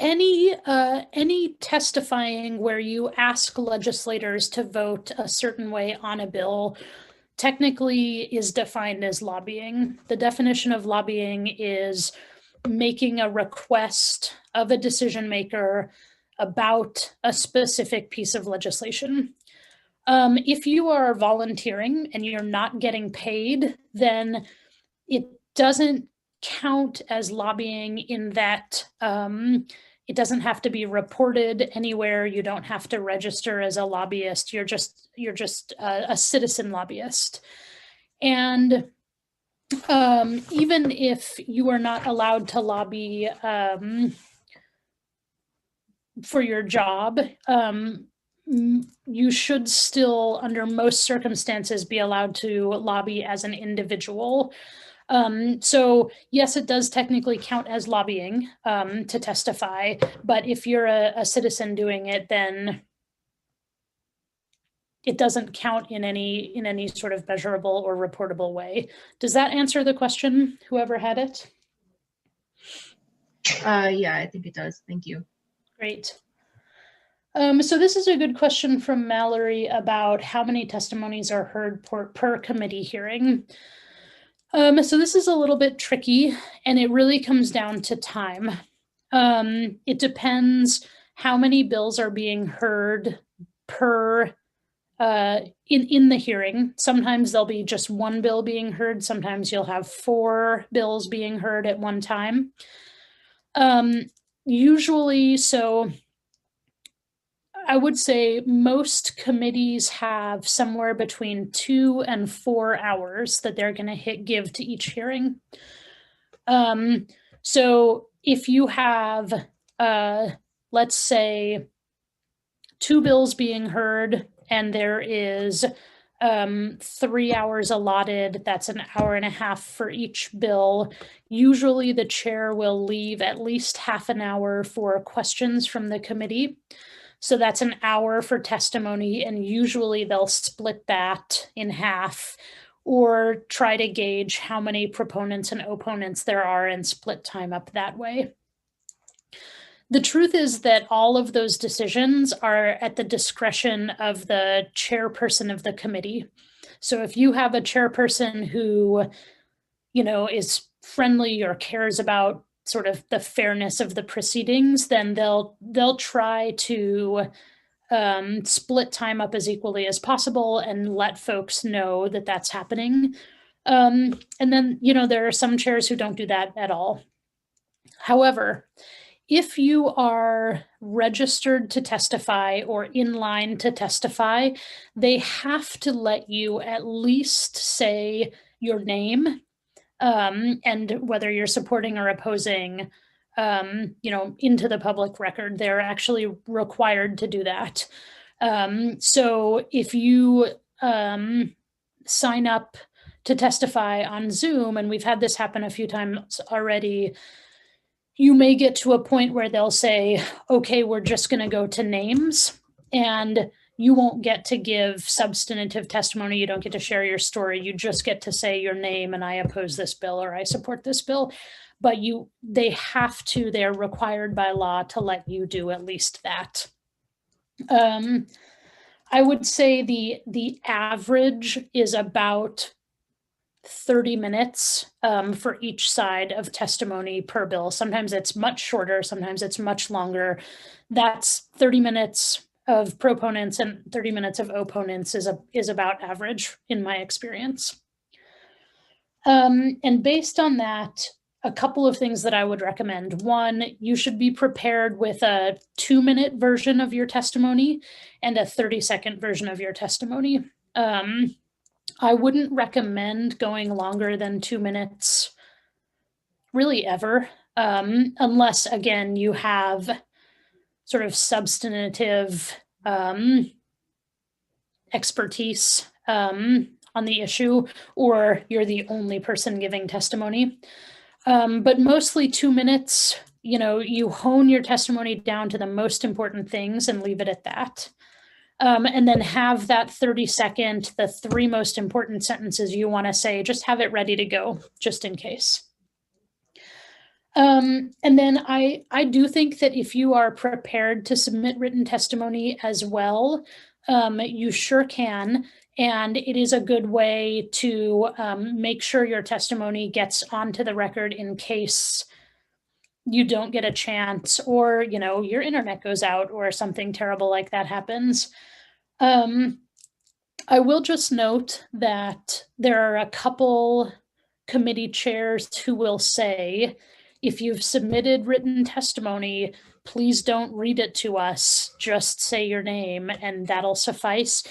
any testifying where you ask legislators to vote a certain way on a bill technically is defined as lobbying. The definition of lobbying is making a request of a decision maker about a specific piece of legislation. If you are volunteering and you're not getting paid, then it doesn't count as lobbying in that it doesn't have to be reported anywhere. You don't have to register as a lobbyist. You're just a citizen lobbyist. And even if you are not allowed to lobby for your job, you should still, under most circumstances, be allowed to lobby as an individual. So yes, it does technically count as lobbying to testify, but if you're a citizen doing it, then it doesn't count in any sort of measurable or reportable way. Does that answer the question, whoever had it? Yeah, I think it does. Thank you. Great. So this is a good question from Mallory about how many testimonies are heard per committee hearing. So this is a little bit tricky, and it really comes down to time. It depends how many bills are being heard per in the hearing. Sometimes there'll be just one bill being heard. Sometimes you'll have 4 bills being heard at one time. Usually, so I would say most committees have somewhere between 2 and 4 hours that they're going to give to each hearing. So if you have, let's say, 2 bills being heard, and there is 3 hours allotted. That's an hour and a half for each bill. Usually the chair will leave at least half an hour for questions from the committee. So that's an hour for testimony, and usually they'll split that in half or try to gauge how many proponents and opponents there are and split time up that way. The truth is that all of those decisions are at the discretion of the chairperson of the committee. So if you have a chairperson who, is friendly or cares about sort of the fairness of the proceedings, then they'll try to split time up as equally as possible and let folks know that that's happening. And then, there are some chairs who don't do that at all. However, if you are registered to testify or in line to testify, they have to let you at least say your name and whether you're supporting or opposing, into the public record. They're actually required to do that. So if you sign up to testify on Zoom, and we've had this happen a few times already, you may get to a point where they'll say, okay, we're just going to go to names, and you won't get to give substantive testimony. You don't get to share your story. You just get to say your name and I oppose this bill or I support this bill. But they're required by law to let you do at least that. I would say the average is about 30 minutes for each side of testimony per bill. Sometimes it's much shorter, sometimes it's much longer. That's 30 minutes of proponents and 30 minutes of opponents is about average in my experience. And based on that, a couple of things that I would recommend. One, you should be prepared with a 2-minute version of your testimony and a 30-second version of your testimony. I wouldn't recommend going longer than 2 minutes, really ever, unless, again, you have sort of substantive expertise on the issue, or you're the only person giving testimony. But mostly 2 minutes, you hone your testimony down to the most important things and leave it at that. And then have that 30-second, the 3 most important sentences you want to say, just have it ready to go, just in case. And then I do think that if you are prepared to submit written testimony as well, you sure can. And it is a good way to make sure your testimony gets onto the record in case you don't get a chance, or, your internet goes out or something terrible like that happens. I will just note that there are a couple committee chairs who will say, if you've submitted written testimony, please don't read it to us, just say your name and that'll suffice.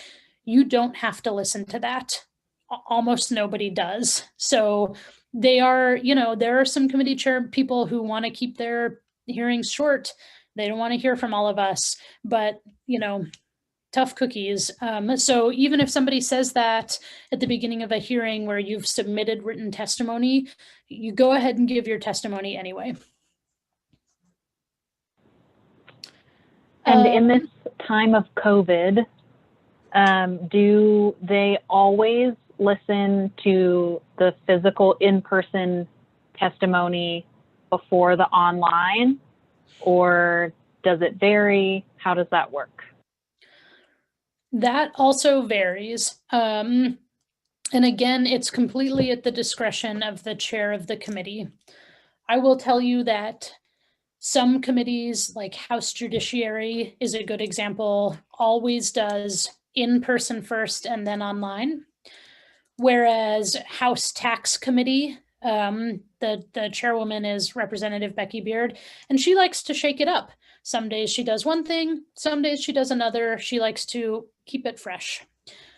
You don't have to listen to that. Almost nobody does. So there are some committee chair people who want to keep their hearings short. They don't want to hear from all of us, but, tough cookies. So even if somebody says that at the beginning of a hearing where you've submitted written testimony, you go ahead and give your testimony anyway. And in this time of COVID, do they always listen to the physical in-person testimony before the online, or does it vary? How does that work? That also varies. And again, it's completely at the discretion of the chair of the committee. I will tell you that some committees, like House Judiciary is a good example, always does in-person first and then online. Whereas House Tax Committee, the chairwoman is Representative Becky Beard, and she likes to shake it up. Some days she does one thing, some days she does another. She likes to keep it fresh.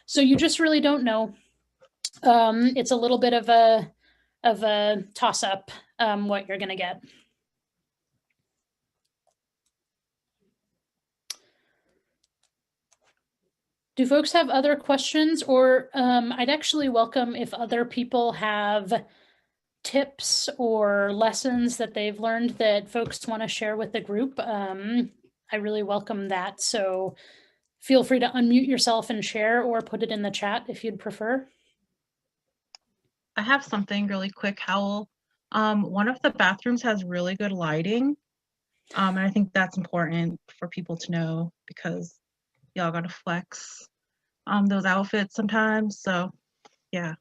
So you just really don't know. It's a little bit of a toss-up what you're going to get. Do folks have other questions, or I'd actually welcome if other people have tips or lessons that they've learned that folks want to share with the group. I really welcome that. So feel free to unmute yourself and share, or put it in the chat if you'd prefer. I have something really quick, Howell. One of the bathrooms has really good lighting. And I think that's important for people to know because y'all gotta flex those outfits sometimes. So yeah.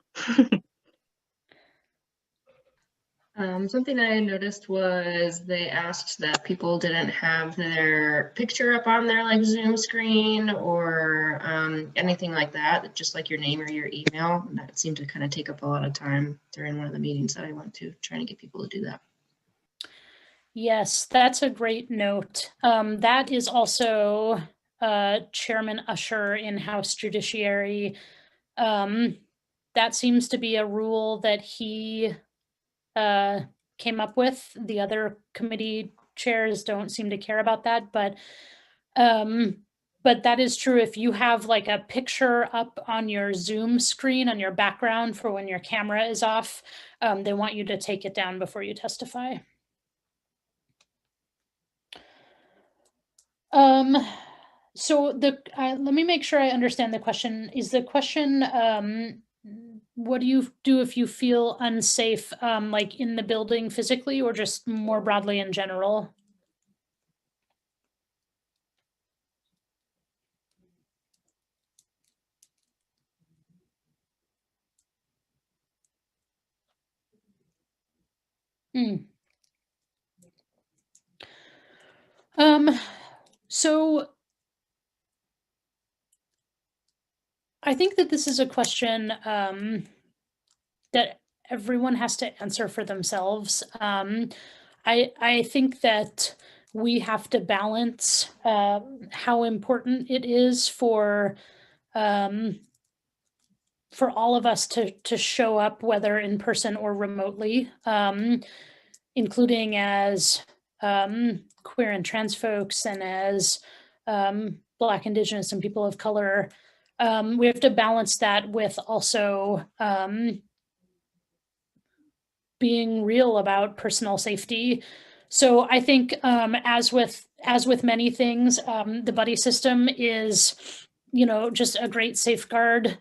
Something I noticed was they asked that people didn't have their picture up on their like Zoom screen or anything like that, just like your name or your email. And that seemed to kind of take up a lot of time during one of the meetings that I went to, trying to get people to do that. Yes, that's a great note. That is also Chairman Usher in House Judiciary. That seems to be a rule that he came up with. The other committee chairs don't seem to care about that, but that is true. If you have like a picture up on your Zoom screen on your background for when your camera is off, they want you to take it down before you testify. So let me make sure I understand the question. Is the question, what do you do if you feel unsafe, like in the building physically, or just more broadly in general? So I think that this is a question that everyone has to answer for themselves. I think that we have to balance how important it is for all of us to show up, whether in person or remotely, including as queer and trans folks and as Black, Indigenous, and people of color. We have to balance that with also being real about personal safety. So I think as with many things, the buddy system is, just a great safeguard.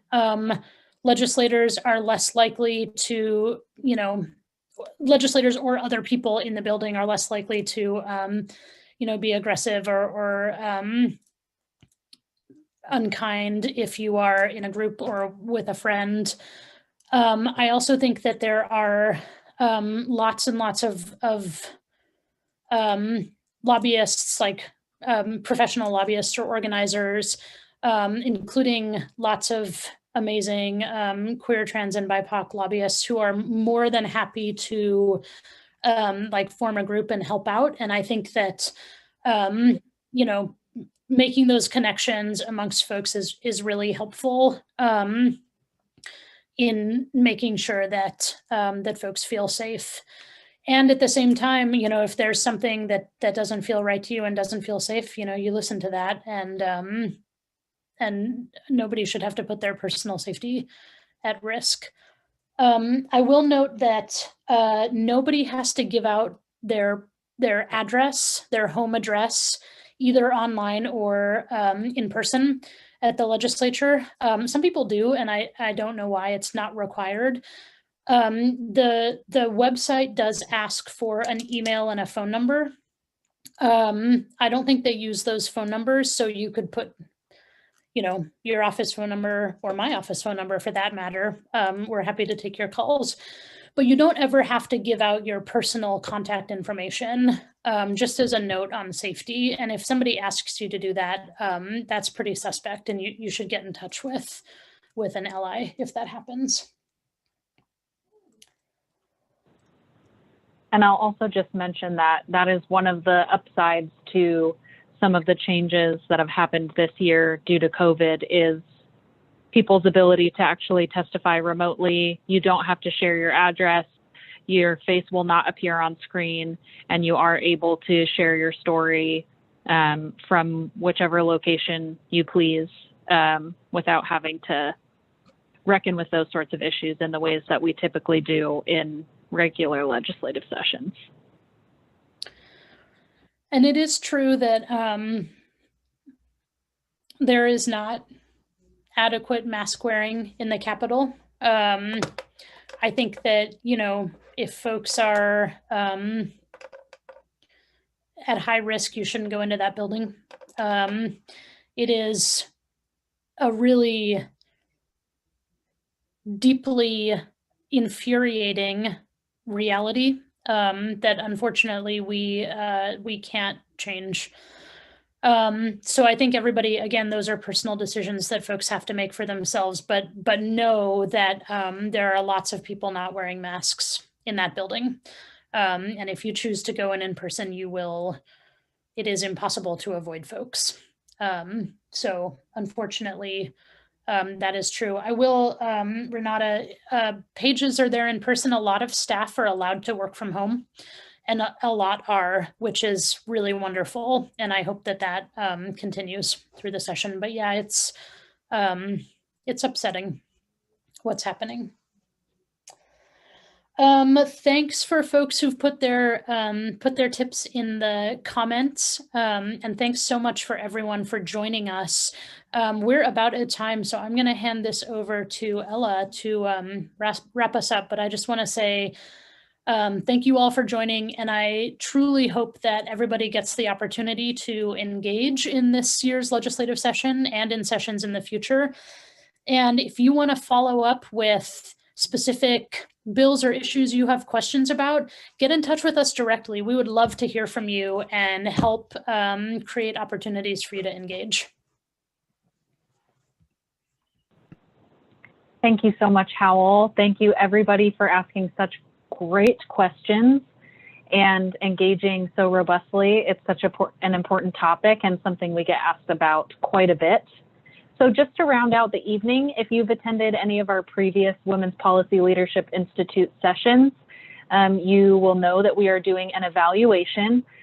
Legislators are less likely to, legislators or other people in the building are less likely to, be aggressive or unkind if you are in a group or with a friend. I also think that there are lots and lots of lobbyists, like professional lobbyists or organizers, including lots of amazing queer, trans, and BIPOC lobbyists who are more than happy to like form a group and help out. And I think that, making those connections amongst folks is really helpful in making sure that that folks feel safe. And at the same time, if there's something that doesn't feel right to you and doesn't feel safe, you listen to that, and nobody should have to put their personal safety at risk. I will note that nobody has to give out their address, their home address, either online or in person at the legislature. Some people do, and I don't know why it's not required. The website does ask for an email and a phone number. I don't think they use those phone numbers, so you could put, your office phone number or my office phone number for that matter. We're happy to take your calls, but you don't ever have to give out your personal contact information, just as a note on safety. And if somebody asks you to do that, that's pretty suspect, and you should get in touch with an ally if that happens. And I'll also just mention that that is one of the upsides to some of the changes that have happened this year due to COVID is people's ability to actually testify remotely. You don't have to share your address. Your face will not appear on screen, and you are able to share your story from whichever location you please. without having to reckon with those sorts of issues in the ways that we typically do in regular legislative sessions. And it is true that there is not adequate mask wearing in the Capitol. I think that, you know, if folks are at high risk, you shouldn't go into that building. It is a really deeply infuriating reality that unfortunately we can't change. So I think everybody, again, those are personal decisions that folks have to make for themselves, but know that there are lots of people not wearing masks in that building. And if you choose to go in person, it is impossible to avoid folks. So unfortunately, that is true. I will, Renata, pages are there in person. A lot of staff are allowed to work from home, and a lot are, which is really wonderful. And I hope that that continues through the session. But yeah, it's upsetting what's happening. Thanks for folks who've put their tips in the comments, and thanks so much for everyone for joining us. We're about at time, so I'm going to hand this over to Ella to wrap us up. But I just want to say thank you all for joining, and I truly hope that everybody gets the opportunity to engage in this year's legislative session and in sessions in the future. And if you want to follow up with specific bills or issues you have questions about, get in touch with us directly. We would love to hear from you and help create opportunities for you to engage. Thank you so much, Howell. Thank you, everybody, for asking such great questions and engaging so robustly. It's such an important topic and something we get asked about quite a bit. So just to round out the evening, if you've attended any of our previous Women's Policy Leadership Institute sessions, you will know that we are doing an evaluation